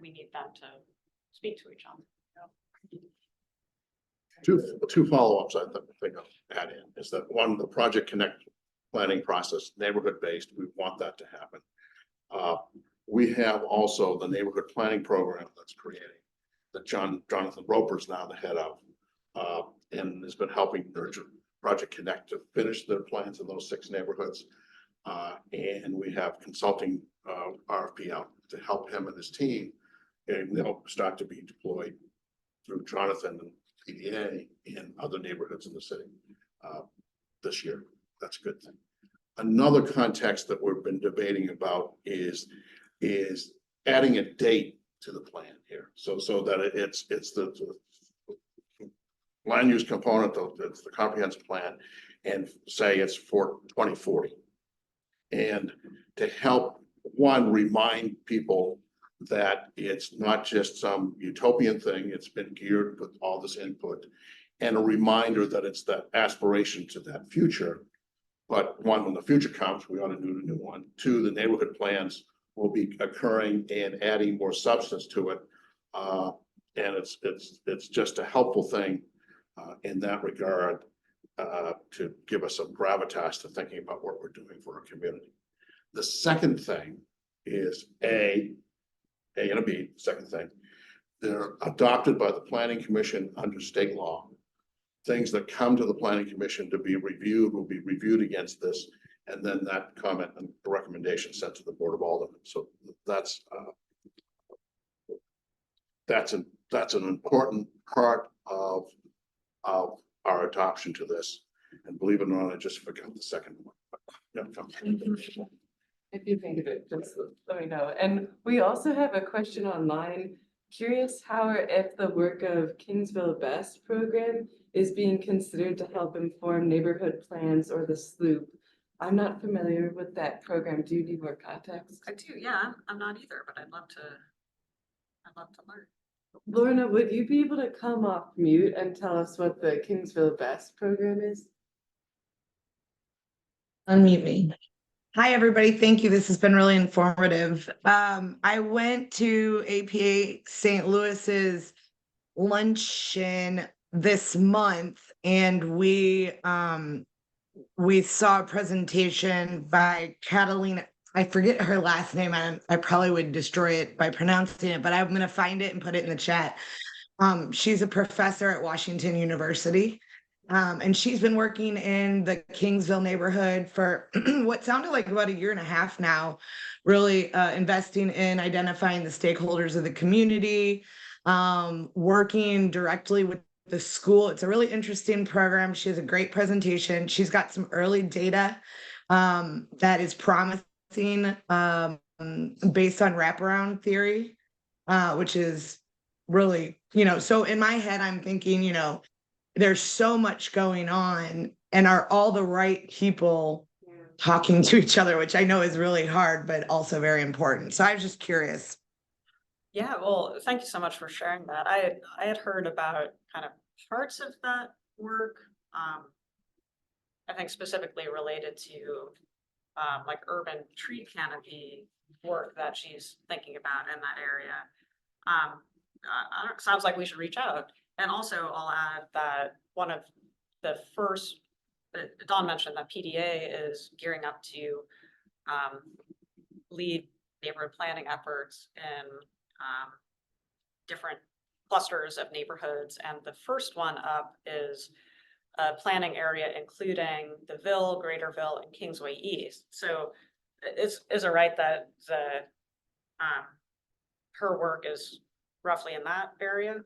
need them to speak to each other. Two follow-ups I think I'll add in is that one, the Project Connect planning process, neighborhood-based, we want that to happen. We have also the neighborhood planning program that's creating that Jonathan Roper is now the head of, and has been helping nurture Project Connect to finish their plans in those 6 neighborhoods. And we have consulting RFP out to help him and his team, and they'll start to be deployed through Jonathan and PDA in other neighborhoods in the city this year. That's a good thing. Another context that we've been debating about is adding a date to the plan here, so that it's the land use component, it's the comprehensive plan, and say it's for 2040. And to help, one, remind people that it's not just some utopian thing, it's been geared with all this input, and a reminder that it's that aspiration to that future. But one, when the future comes, we ought to do a new one. 2, the neighborhood plans will be occurring and adding more substance to it. And it's just a helpful thing in that regard to give us some gravitas to thinking about what we're doing for our community. The second thing is A and a B, second thing. They're adopted by the Planning Commission under state law. Things that come to the Planning Commission to be reviewed will be reviewed against this, and then that comment and recommendation sent to the Board of Aldermen. So that's an important part of our adoption to this. And believe it or not, I just forgot the second one. Yeah, If you think of it, just let me know. And we also have a question online. Curious how or if the work of Kingsville Best program is being considered to help inform neighborhood plans or the SLOOP. I'm not familiar with that program. Do you need more context? I do, yeah. I'm not either, but I'd love to learn. Lorna, would you be able to come off mute and tell us what the Kingsville Best program is? Unmute me. Hi, everybody. Thank you. This has been really informative. I went to APA St. Louis's luncheon this month and we saw a presentation by Catalina. I forget her last name. I probably would destroy it by pronouncing it, but I'm going to find it and put it in the chat. She's a professor at Washington University. And she's been working in the Kingsville neighborhood for what sounded like about a year and a half now, really investing in identifying the stakeholders of the community, working directly with the school. It's a really interesting program. She has a great presentation. She's got some early data that is promising based on wraparound theory, which is really, so in my head, I'm thinking, there's so much going on, and are all the right people talking to each other, which I know is really hard, but also very important. So I was just curious. Yeah, well, thank you so much for sharing that. I had heard about kind of parts of that work. I think specifically related to like urban tree canopy work that she's thinking about in that area. Sounds like we should reach out. And also I'll add that one of the first, Dawn mentioned that PDA is gearing up to lead neighborhood planning efforts in different clusters of neighborhoods. And the first one up is a planning area including the Ville, Greaterville, and Kingsway East. So is it right that the her work is roughly in that area?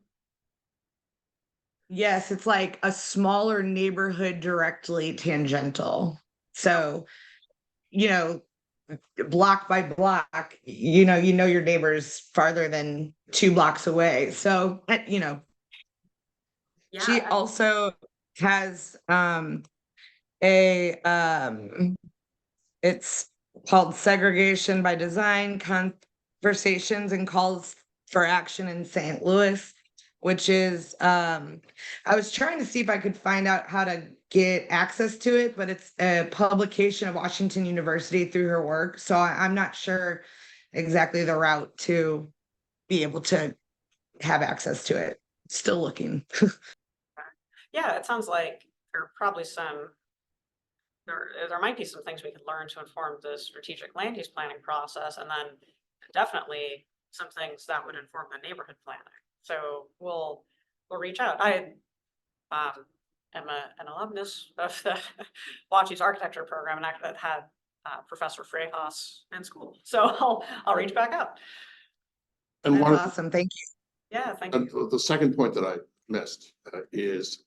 Yes, it's like a smaller neighborhood directly tangential. So, you know, block by block, you know your neighbors farther than 2 blocks away. So, she Yeah, also has a it's called Segregation by Design Conversations and Calls for Action in St. Louis, which is I was trying to see if I could find out how to get access to it, but it's a publication of Washington University through her work. So I'm not sure exactly the route to be able to have access to it. Still looking. yeah, it sounds like there are probably there might be some things we could learn to inform the strategic land use planning process, and then definitely some things that would inform the neighborhood planning. So we'll reach out. I am an alumnus of the Watchie's architecture program, and I had Professor Freyhaus in school. So I'll reach back out. And That's one of awesome. Thank you. Yeah, thank and you. the second point that I missed is,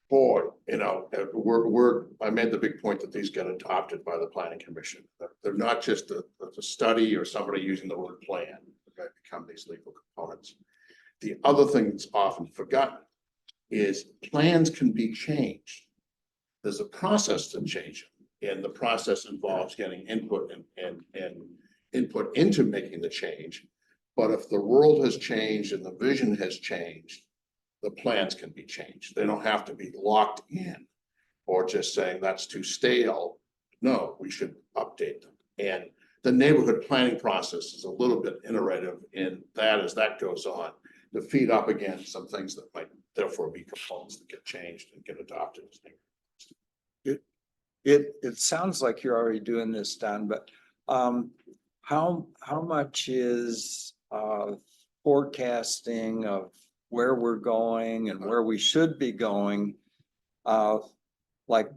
boy, I made the big point that these get adopted by the planning commission. They're not just a study or somebody using the word plan, they become these legal components. The other thing that's often forgotten is plans can be changed. There's a process to change them, and the process involves getting input and input into making the change. But if the world has changed and the vision has changed, the plans can be changed. They don't have to be locked in or just saying that's too stale. No, we should update them. And the neighborhood planning process is a little bit iterative in that as that goes on to feed up again some things that might therefore be components that get changed and get adopted. It sounds like you're already doing this, Don, but how much is forecasting of where we're going and where we should be going? Like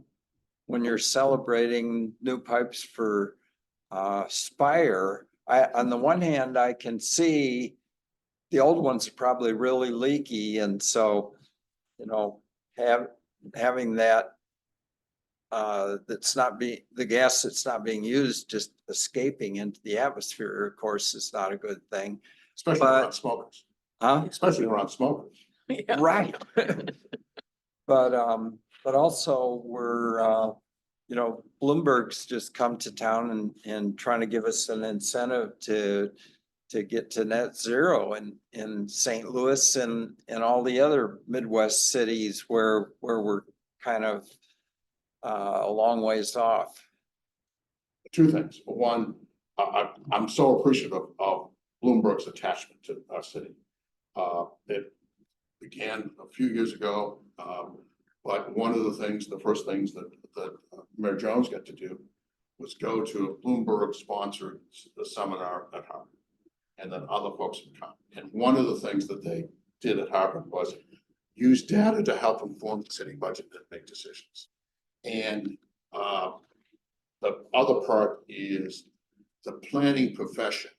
when you're celebrating new pipes for Spire, on the one hand, I can see the old ones are probably really leaky, and so having that the gas that's not being used just escaping into the atmosphere, of course, is not a good thing. Especially around smokers. Huh? Especially around smokers. Right. But also we're Bloomberg's just come to town and trying to give us an incentive to get to net zero in St. Louis and all the other Midwest cities where we're kind of a long ways off. two things. One, I'm so appreciative of Bloomberg's attachment to our city. It began a few years ago, but one of the first things that Mayor Jones got to do was go to a Bloomberg-sponsored seminar at Harvard, and then other folks would come. And one of the things that they did at Harvard was use data to help inform the city budget and make decisions. And the other part is the planning profession,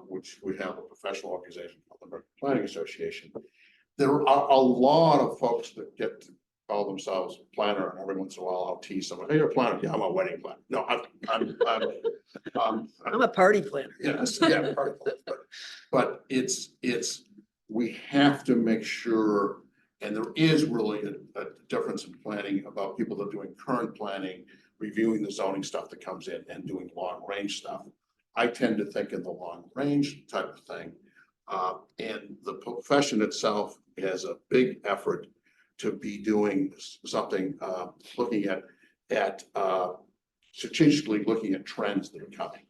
which we have a professional organization called the American Planning Association. There are a lot of folks that get to call themselves a planner, and every once in a while I'll tease someone, "Hey, you're a planner." "Yeah, I'm a wedding planner." "No, I'm a party planner. Yes, yeah, but it's, we have to make sure, and there is really a difference in planning about people that are doing current planning, reviewing the zoning stuff that comes in and doing long range stuff. I tend to think in the long range type of thing. And the profession itself has a big effort to be doing something, looking at strategically looking at trends that are coming,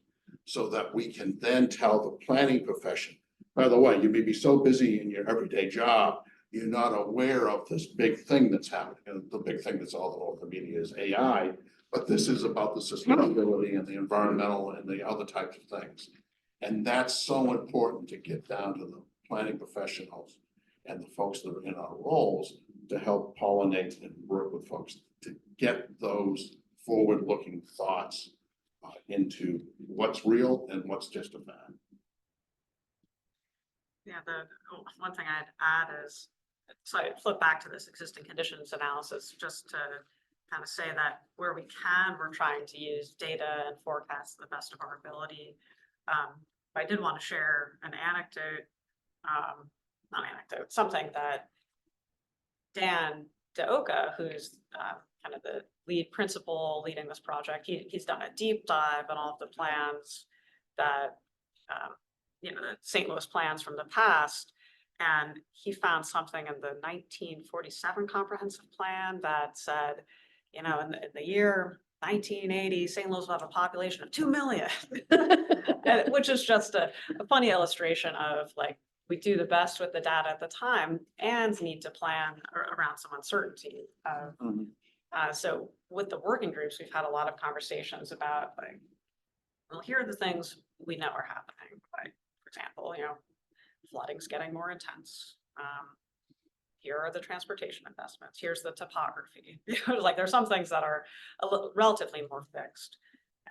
so that we can then tell the planning profession, by the way, you may be so busy in your everyday job, you're not aware of this big thing that's happening. And the big thing that's all over the media is AI, but this is about the sustainability and the environmental and the other types of things. And that's so important to get down to the planning professionals and the folks that are in our roles to help pollinate and work with folks to get those forward-looking thoughts into what's real and what's just a fad. Yeah, one thing I'd add is, so I flip back to this existing conditions analysis, just to kind of say that where we can, we're trying to use data and forecasts to the best of our ability. I did want to share an anecdote, not anecdote, something that Dan DeOka, who's kind of the lead principal leading this project, he's done a deep dive on all of the plans that, the St. Louis plans from the past. And he found something in the 1947 comprehensive plan that said, in the year 1980, St. Louis will have a population of 2 million, which is just a funny illustration of, like, we do the best with the data at the time and need to plan around some uncertainty. So with the working groups, we've had a lot of conversations about, like, well, here are the things we know are happening. Like, for example, flooding's getting more intense. Here are the transportation investments. Here's the topography. Like, there's some things that are relatively more fixed,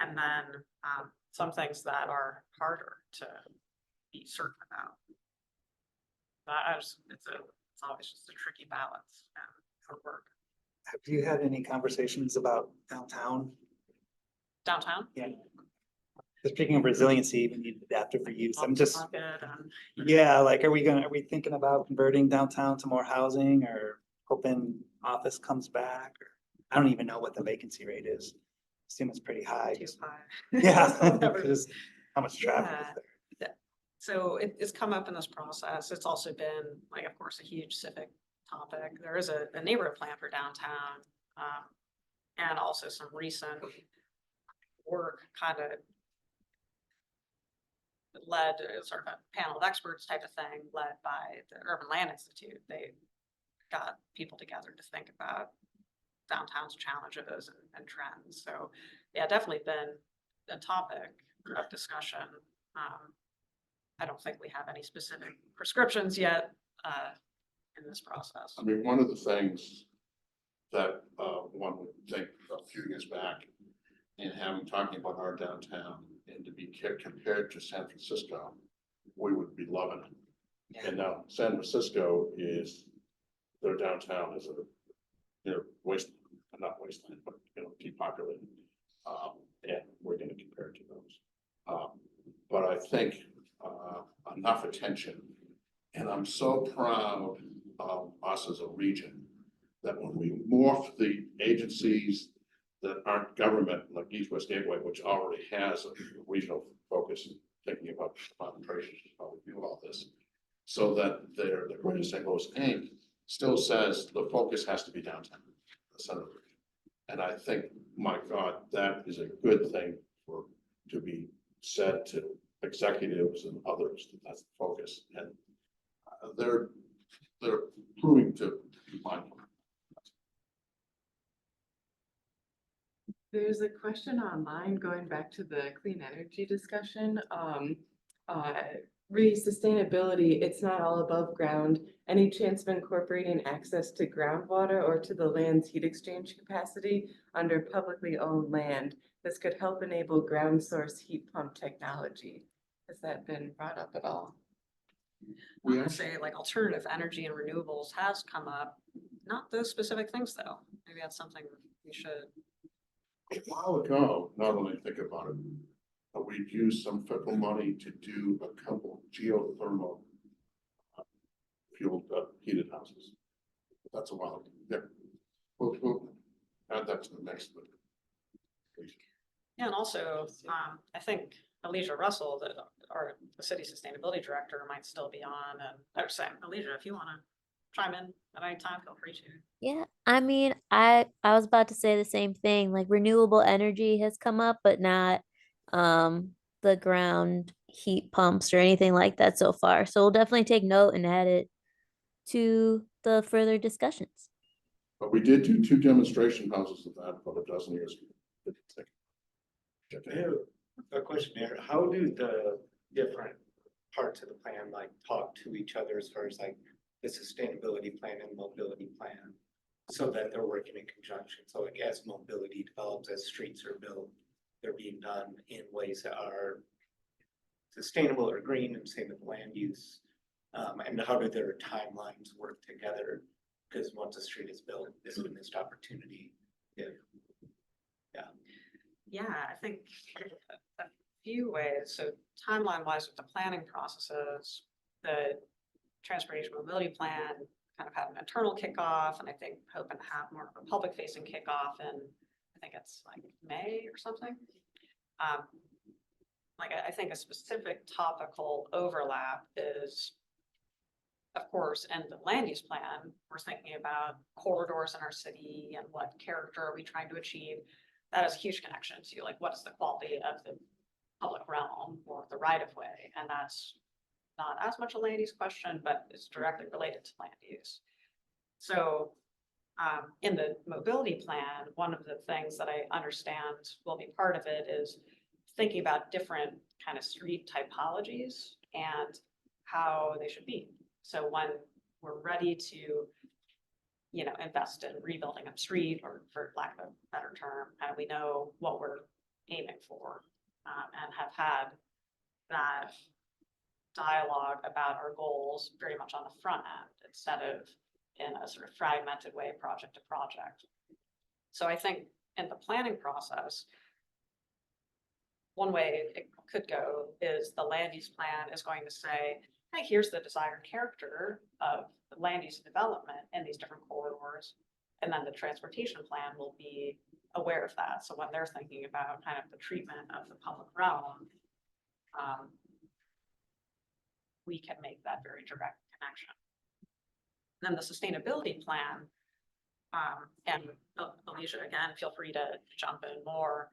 and then some things that are harder to be certain about. It's always just a tricky balance for work. Have you had any conversations about downtown? Downtown? Yeah. Speaking of resiliency, we need adaptive reuse. I'm just, Market and- yeah, like, are we thinking about converting downtown to more housing, or hoping office comes back? Or I don't even know what the vacancy rate is. Assume it's pretty high. Too high. Yeah, because how much traffic is there? So it's come up in this process. It's also been, like, of course, a huge civic topic. There is a neighborhood plan for downtown, and also some recent work kind of led sort of a panel of experts type of thing, led by the Urban Land Institute. They got people together to think about downtown's challenges and trends. So yeah, definitely been a topic of discussion. I don't think we have any specific prescriptions yet in this process. I mean, one of the things that one would think a few years back, in talking about our downtown, and to be compared to San Francisco, we would be loving it. Yeah. And now San Francisco their downtown is not wasteland, but depopulated. And we're going to compare it to those. But I think enough attention, and I'm so proud of us as a region that when we morph the agencies that aren't government, like East West Gateway, which already has a regional focus, thinking about concentration, how we do all this, so that the Greater St. Louis Inc. still says the focus has to be downtown, the center. And I think, my God, that is a good thing to be said to executives and others, that that's the focus, and they're proving to be mindful. There's a question online going back to the clean energy discussion. Sustainability, it's not all above ground. Any chance of incorporating access to groundwater or to the land's heat exchange capacity under publicly owned land? This could help enable ground source heat pump technology. Has that been brought up at all? I'm gonna say like alternative energy and renewables has come up, not those specific things though. Maybe that's something we should. A while ago, not only think about it, but we'd used some federal money to do a couple geothermal fueled heated houses. That's a while ago. Yeah. We'll add that to the next one. Yeah, and also, I think Alicia Russell, the city sustainability director, might still be on, and I was saying, Alicia, if you wanna chime in at any time, feel free to. Yeah, I mean, I was about to say the same thing. Like renewable energy has come up, but not the ground heat pumps or anything like that so far. So we'll definitely take note and add it to the further discussions. But we did do 2 demonstration houses of that about a dozen years ago. I have a question there. How do the different parts of the plan like talk to each other as far as like the sustainability plan and mobility plan? So that they're working in conjunction. So like as mobility develops, as streets are built, they're being done in ways that are sustainable or green, and same with land use. And how do their timelines work together? Because once a street is built, this is a missed opportunity. Yeah, I think a few ways. So timeline wise with the planning processes, the transportation mobility plan kind of had an internal kickoff, and I think hoping to have more of a public facing kickoff in, I think it's like May or something. Like I think a specific topical overlap is, of course, in the land use plan, we're thinking about corridors in our city and what character are we trying to achieve. That has a huge connection to like what is the quality of the public realm or the right of way, and that's not as much a land use question, but it's directly related to land use. So in the mobility plan, one of the things that I understand will be part of it is thinking about different kind of street typologies and how they should be. So when we're ready to, you know, invest in rebuilding a street, or for lack of a better term, and we know what we're aiming for, and have had that dialogue about our goals very much on the front end instead of in a sort of fragmented way, project to project. So I think in the planning process, one way it could go is the land use plan is going to say, hey, here's the desired character of the land use development in these different corridors. And then the transportation plan will be aware of that. So when they're thinking about kind of the treatment of the public realm, we can make that very direct connection. Then the sustainability plan, and Alicia, again, feel free to jump in more.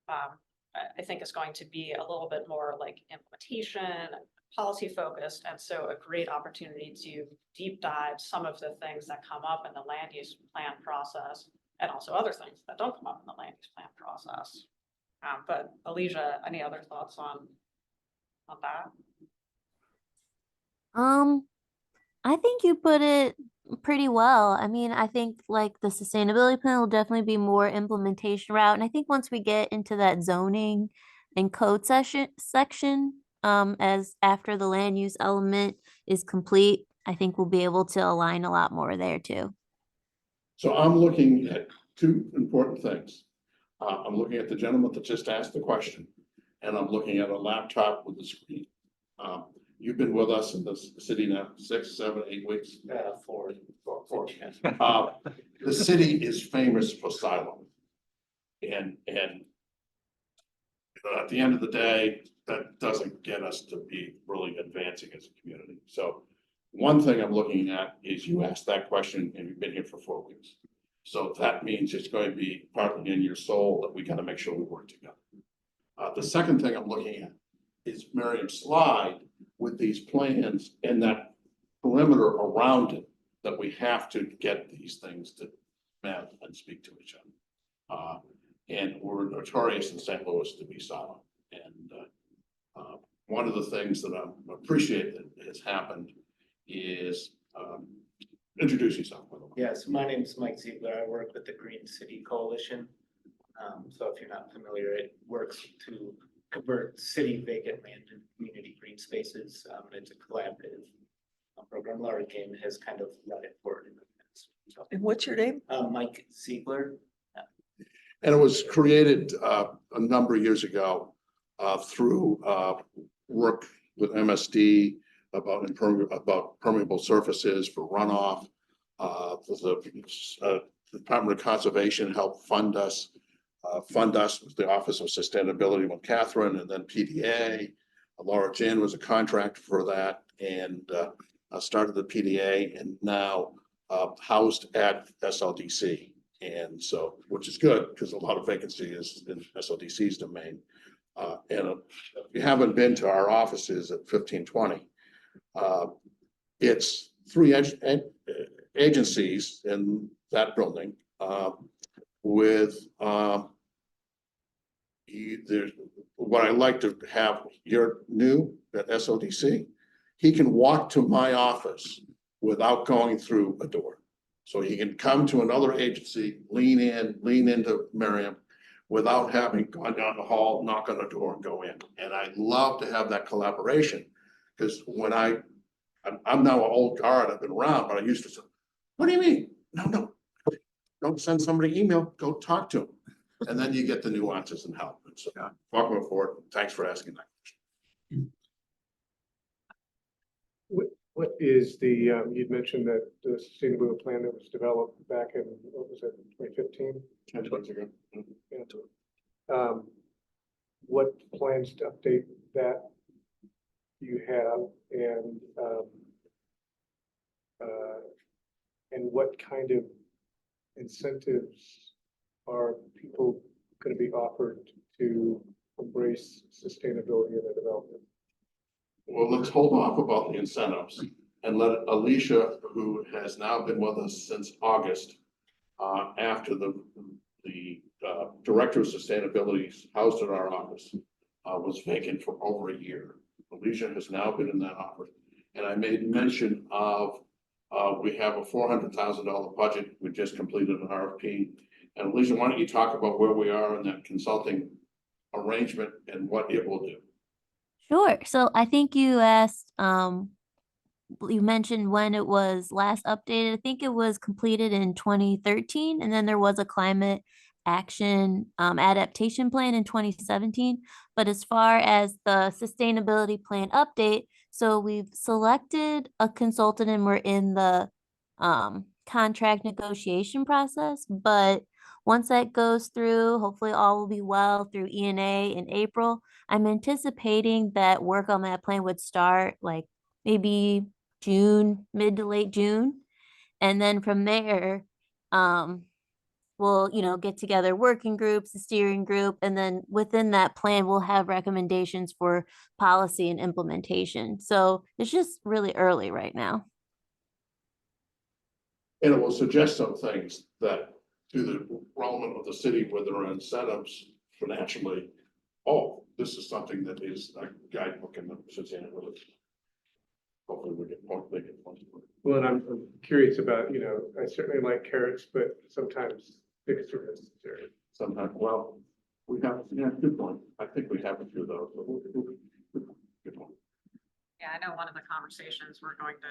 I think is going to be a little bit more like implementation, policy focused, and so a great opportunity to deep dive some of the things that come up in the land use plan process, and also other things that don't come up in the land use plan process. But Alicia, any other thoughts on that? I think you put it pretty well. I mean, I think like the sustainability plan will definitely be more implementation route. And I think once we get into that zoning and code section, as after the land use element is complete, I think we'll be able to align a lot more there too. So I'm looking at 2 important things. I'm looking at the gentleman that just asked the question, and I'm looking at a laptop with a screen. You've been with us in this city now 6, 7, 8 weeks. 4. The city is famous for silo. And at the end of the day, that doesn't get us to be really advancing as a community. So one thing I'm looking at is you asked that question and you've been here for 4 weeks. So that means it's going to be partly in your soul that we got to make sure we work together. The second thing I'm looking at is Marion's slide with these plans and that perimeter around it, that we have to get these things to map and speak to each other. And we're notorious in St. Louis to be silent. And one of the things that I appreciate that has happened is, introduce yourself, by the way. Yes, my name is Mike Ziegler. I work with the Green City Coalition. So if you're not familiar, it works to convert city vacant land into community green spaces. It's a collaborative program. Laura Game has kind of led it forward in the past. So, And what's your name? Mike Ziegler. And it was created a number of years ago through work with MSD about permeable surfaces for runoff. The Department of Conservation helped fund us with the Office of Sustainability with Catherine, and then PDA. Laura Jan was a contractor for that, and started the PDA, and now housed at SLDC. And so, which is good, because a lot of vacancy is in SLDC's domain. And if you haven't been to our offices at 1520, it's three agencies in that building with what I like to have, you're new at SLDC, he can walk to my office without going through a door. So he can come to another agency, lean into Miriam without having gone down the hall, knock on the door and go in. And I love to have that collaboration, because when I'm now an old guard, I've been around, but I used to say, what do you mean? No, don't send somebody email, go talk to them. And then you get the nuances and help. And so, welcome aboard. Thanks for asking that question. What is the, you'd mentioned that the sustainability plan that was developed back in, what was it, 2015? 10 months ago. Yeah. What plans to update that you have, and what kind of incentives are people going to be offered to embrace sustainability in their development? Well, let's hold off about the incentives and let Alicia, who has now been with us since August, after the Director of Sustainability housed in our office, was vacant for over a year. Alicia has now been in that office. And I made mention of, we have a $400,000 budget. We just completed an RFP. And Alicia, why don't you talk about where we are in that consulting arrangement and what it will do? Sure. So I think you asked, you mentioned when it was last updated. I think it was completed in 2013, and then there was a climate action adaptation plan in 2017. But as far as the sustainability plan update, so we've selected a consultant and we're in the contract negotiation process. But once that goes through, hopefully all will be well through ENA in April. I'm anticipating that work on that plan would start like maybe June, mid to late June. And then from there, we'll, get together working groups, a steering group, and then within that plan, we'll have recommendations for policy and implementation. So it's just really early right now. And it will suggest some things that to the realm of the city where there are incentives financially. Oh, this is something that is a guidebook in the sustainability. Hopefully we get more. Well, and I'm curious about, I certainly like carrots, but sometimes sticks are necessary. Sometimes, well, we have, good point. I think we have a few of those. Good point. Yeah, I know one of the conversations we're going to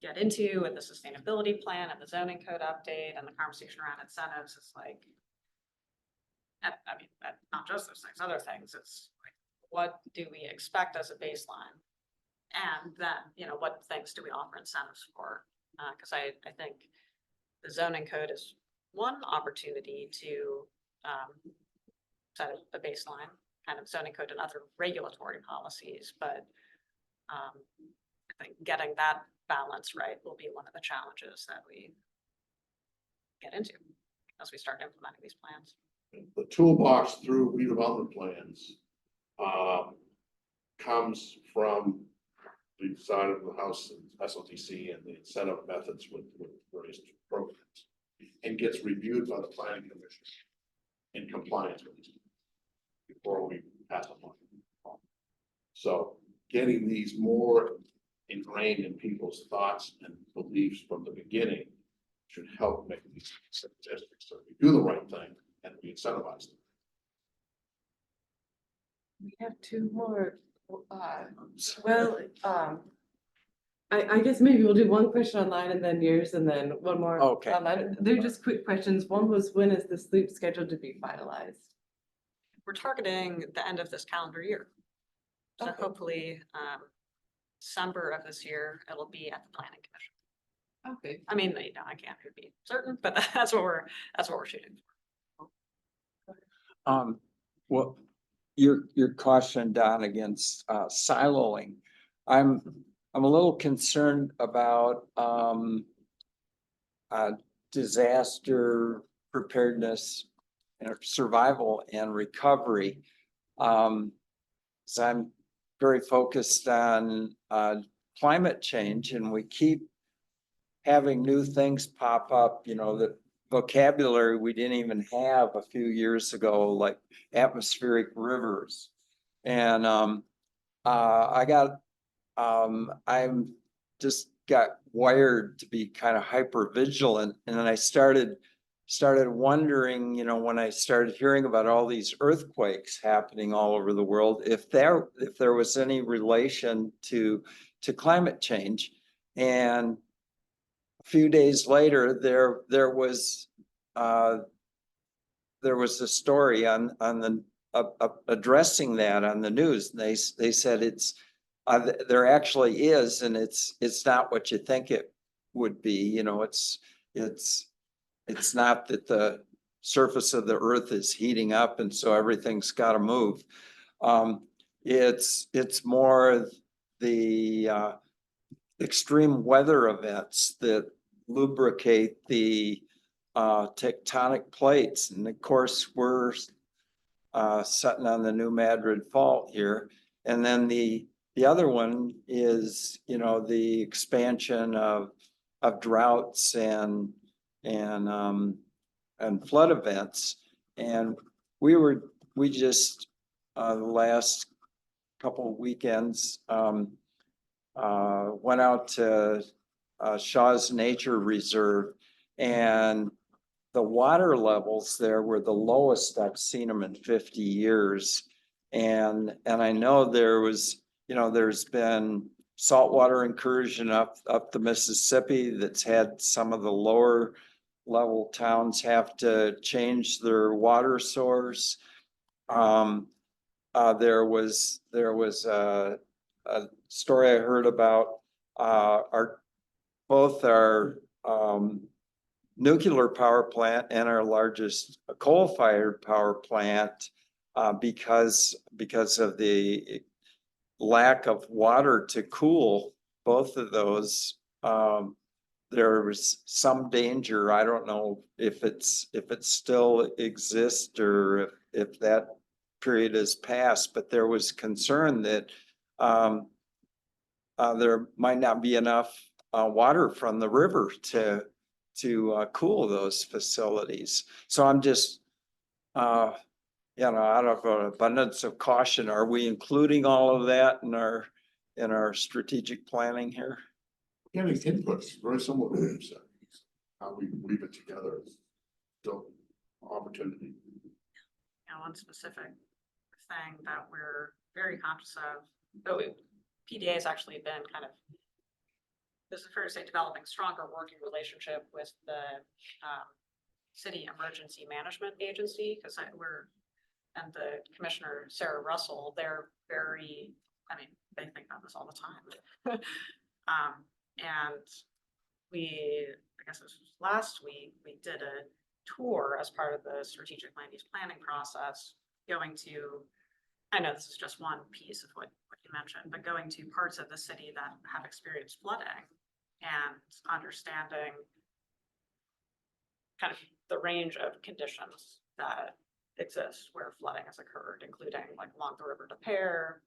get into with the sustainability plan and the zoning code update and the conversation around incentives is like, not just those things, other things. It's like, what do we expect as a baseline? And then, what things do we offer incentives for? Because I think the zoning code is one opportunity to set a baseline, kind of zoning code and other regulatory policies, but I think getting that balance right will be one of the challenges that we get into as we start implementing these plans. The toolbox through redevelopment plans comes from the side of the house, SLTC, and the incentive methods with various programs, and gets reviewed by the planning commission in compliance with these before we pass them on. So getting these more ingrained in people's thoughts and beliefs from the beginning should help make these statistics so we do the right thing and we incentivize them. We have two more, well, I guess maybe we'll do one question online and then yours and then one more. Okay. Online. They're just quick questions. One was, when is this loop scheduled to be finalized? We're targeting the end of this calendar year. So Okay. hopefully, December of this year, it'll be at the planning commission. Okay. I mean, you know, I can't be certain, but that's what we're shooting for. Well, your caution, Don, against siloing. I'm a little concerned about disaster preparedness and survival and recovery. So I'm very focused on climate change, and we keep having new things pop up, you know, that vocabulary we didn't even have a few years ago, like atmospheric rivers. And I'm just got wired to be kind of hyper vigilant. And then I started wondering, you know, when I started hearing about all these earthquakes happening all over the world, if there was any relation to climate change. And a few days later, there was a story on the addressing that on the news. And they said there actually is, and it's not what you think it would be. You know, it's not that the surface of the earth is heating up and so everything's got to move. It's more the extreme weather events that lubricate the tectonic plates. And of course, we're sitting on the New Madrid Fault here. And then the other one is, you know, the expansion of droughts and flood events. And we just the last couple of weekends went out to Shaw's Nature Reserve, and the water levels there were the lowest I've seen them in 50 years. And I know there's been saltwater incursion up the Mississippi that's had some of the lower level towns have to change their water source. There was a story I heard about both our nuclear power plant and our largest coal-fired power plant, because of the lack of water to cool both of those. There was some danger. I don't know if it still exists or if that period has passed, but there was concern that there might not be enough water from the river to cool those facilities. So I'm just, out of an abundance of caution, are we including all of that in our strategic planning here? Getting inputs, very similar to what you said. How we weave it together is still opportunity. You know, one specific thing that we're very conscious of, though PDA has actually been kind of, this is fair to say, developing stronger working relationship with the City Emergency Management Agency, because and the Commissioner Sarah Russell, they're very, I mean, they think about this all the time. And I guess this was last week, we did a tour as part of the strategic land use planning process, going to, I know this is just one piece of what you mentioned, but going to parts of the city that have experienced flooding and understanding kind of the range of conditions that exist where flooding has occurred, including like along the river to Pear,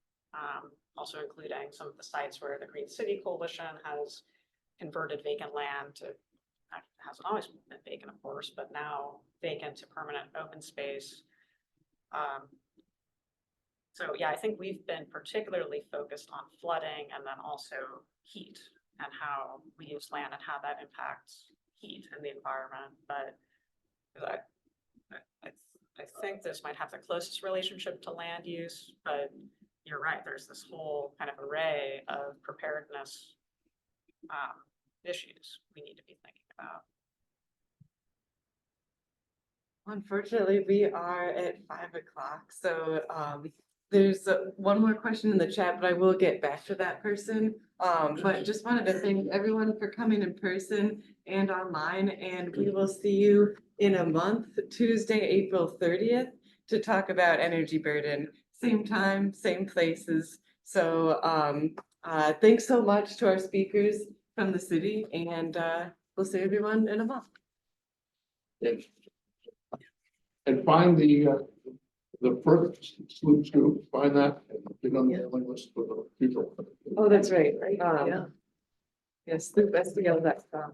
also including some of the sites where the Green City Coalition has converted vacant land to, hasn't always been vacant, of course, but now vacant to permanent open space. So yeah, I think we've been particularly focused on flooding and then also heat and how we use land and how that impacts heat in the environment. But I think this might have the closest relationship to land use, but you're right, there's this whole kind of array of preparedness issues we need to be thinking about. Unfortunately, we are at 5 o'clock, so there's one more question in the chat, but I will get back to that person. But just wanted to thank everyone for coming in person and online, and we will see you in a month, Tuesday, April 30th, to talk about energy burden. Same time, same places. So thanks so much to our speakers from the city, and we'll see everyone in a month. And find the first sloop scoop, find that and get on the mailing list for the people. Oh, that's right. Yes, the best together.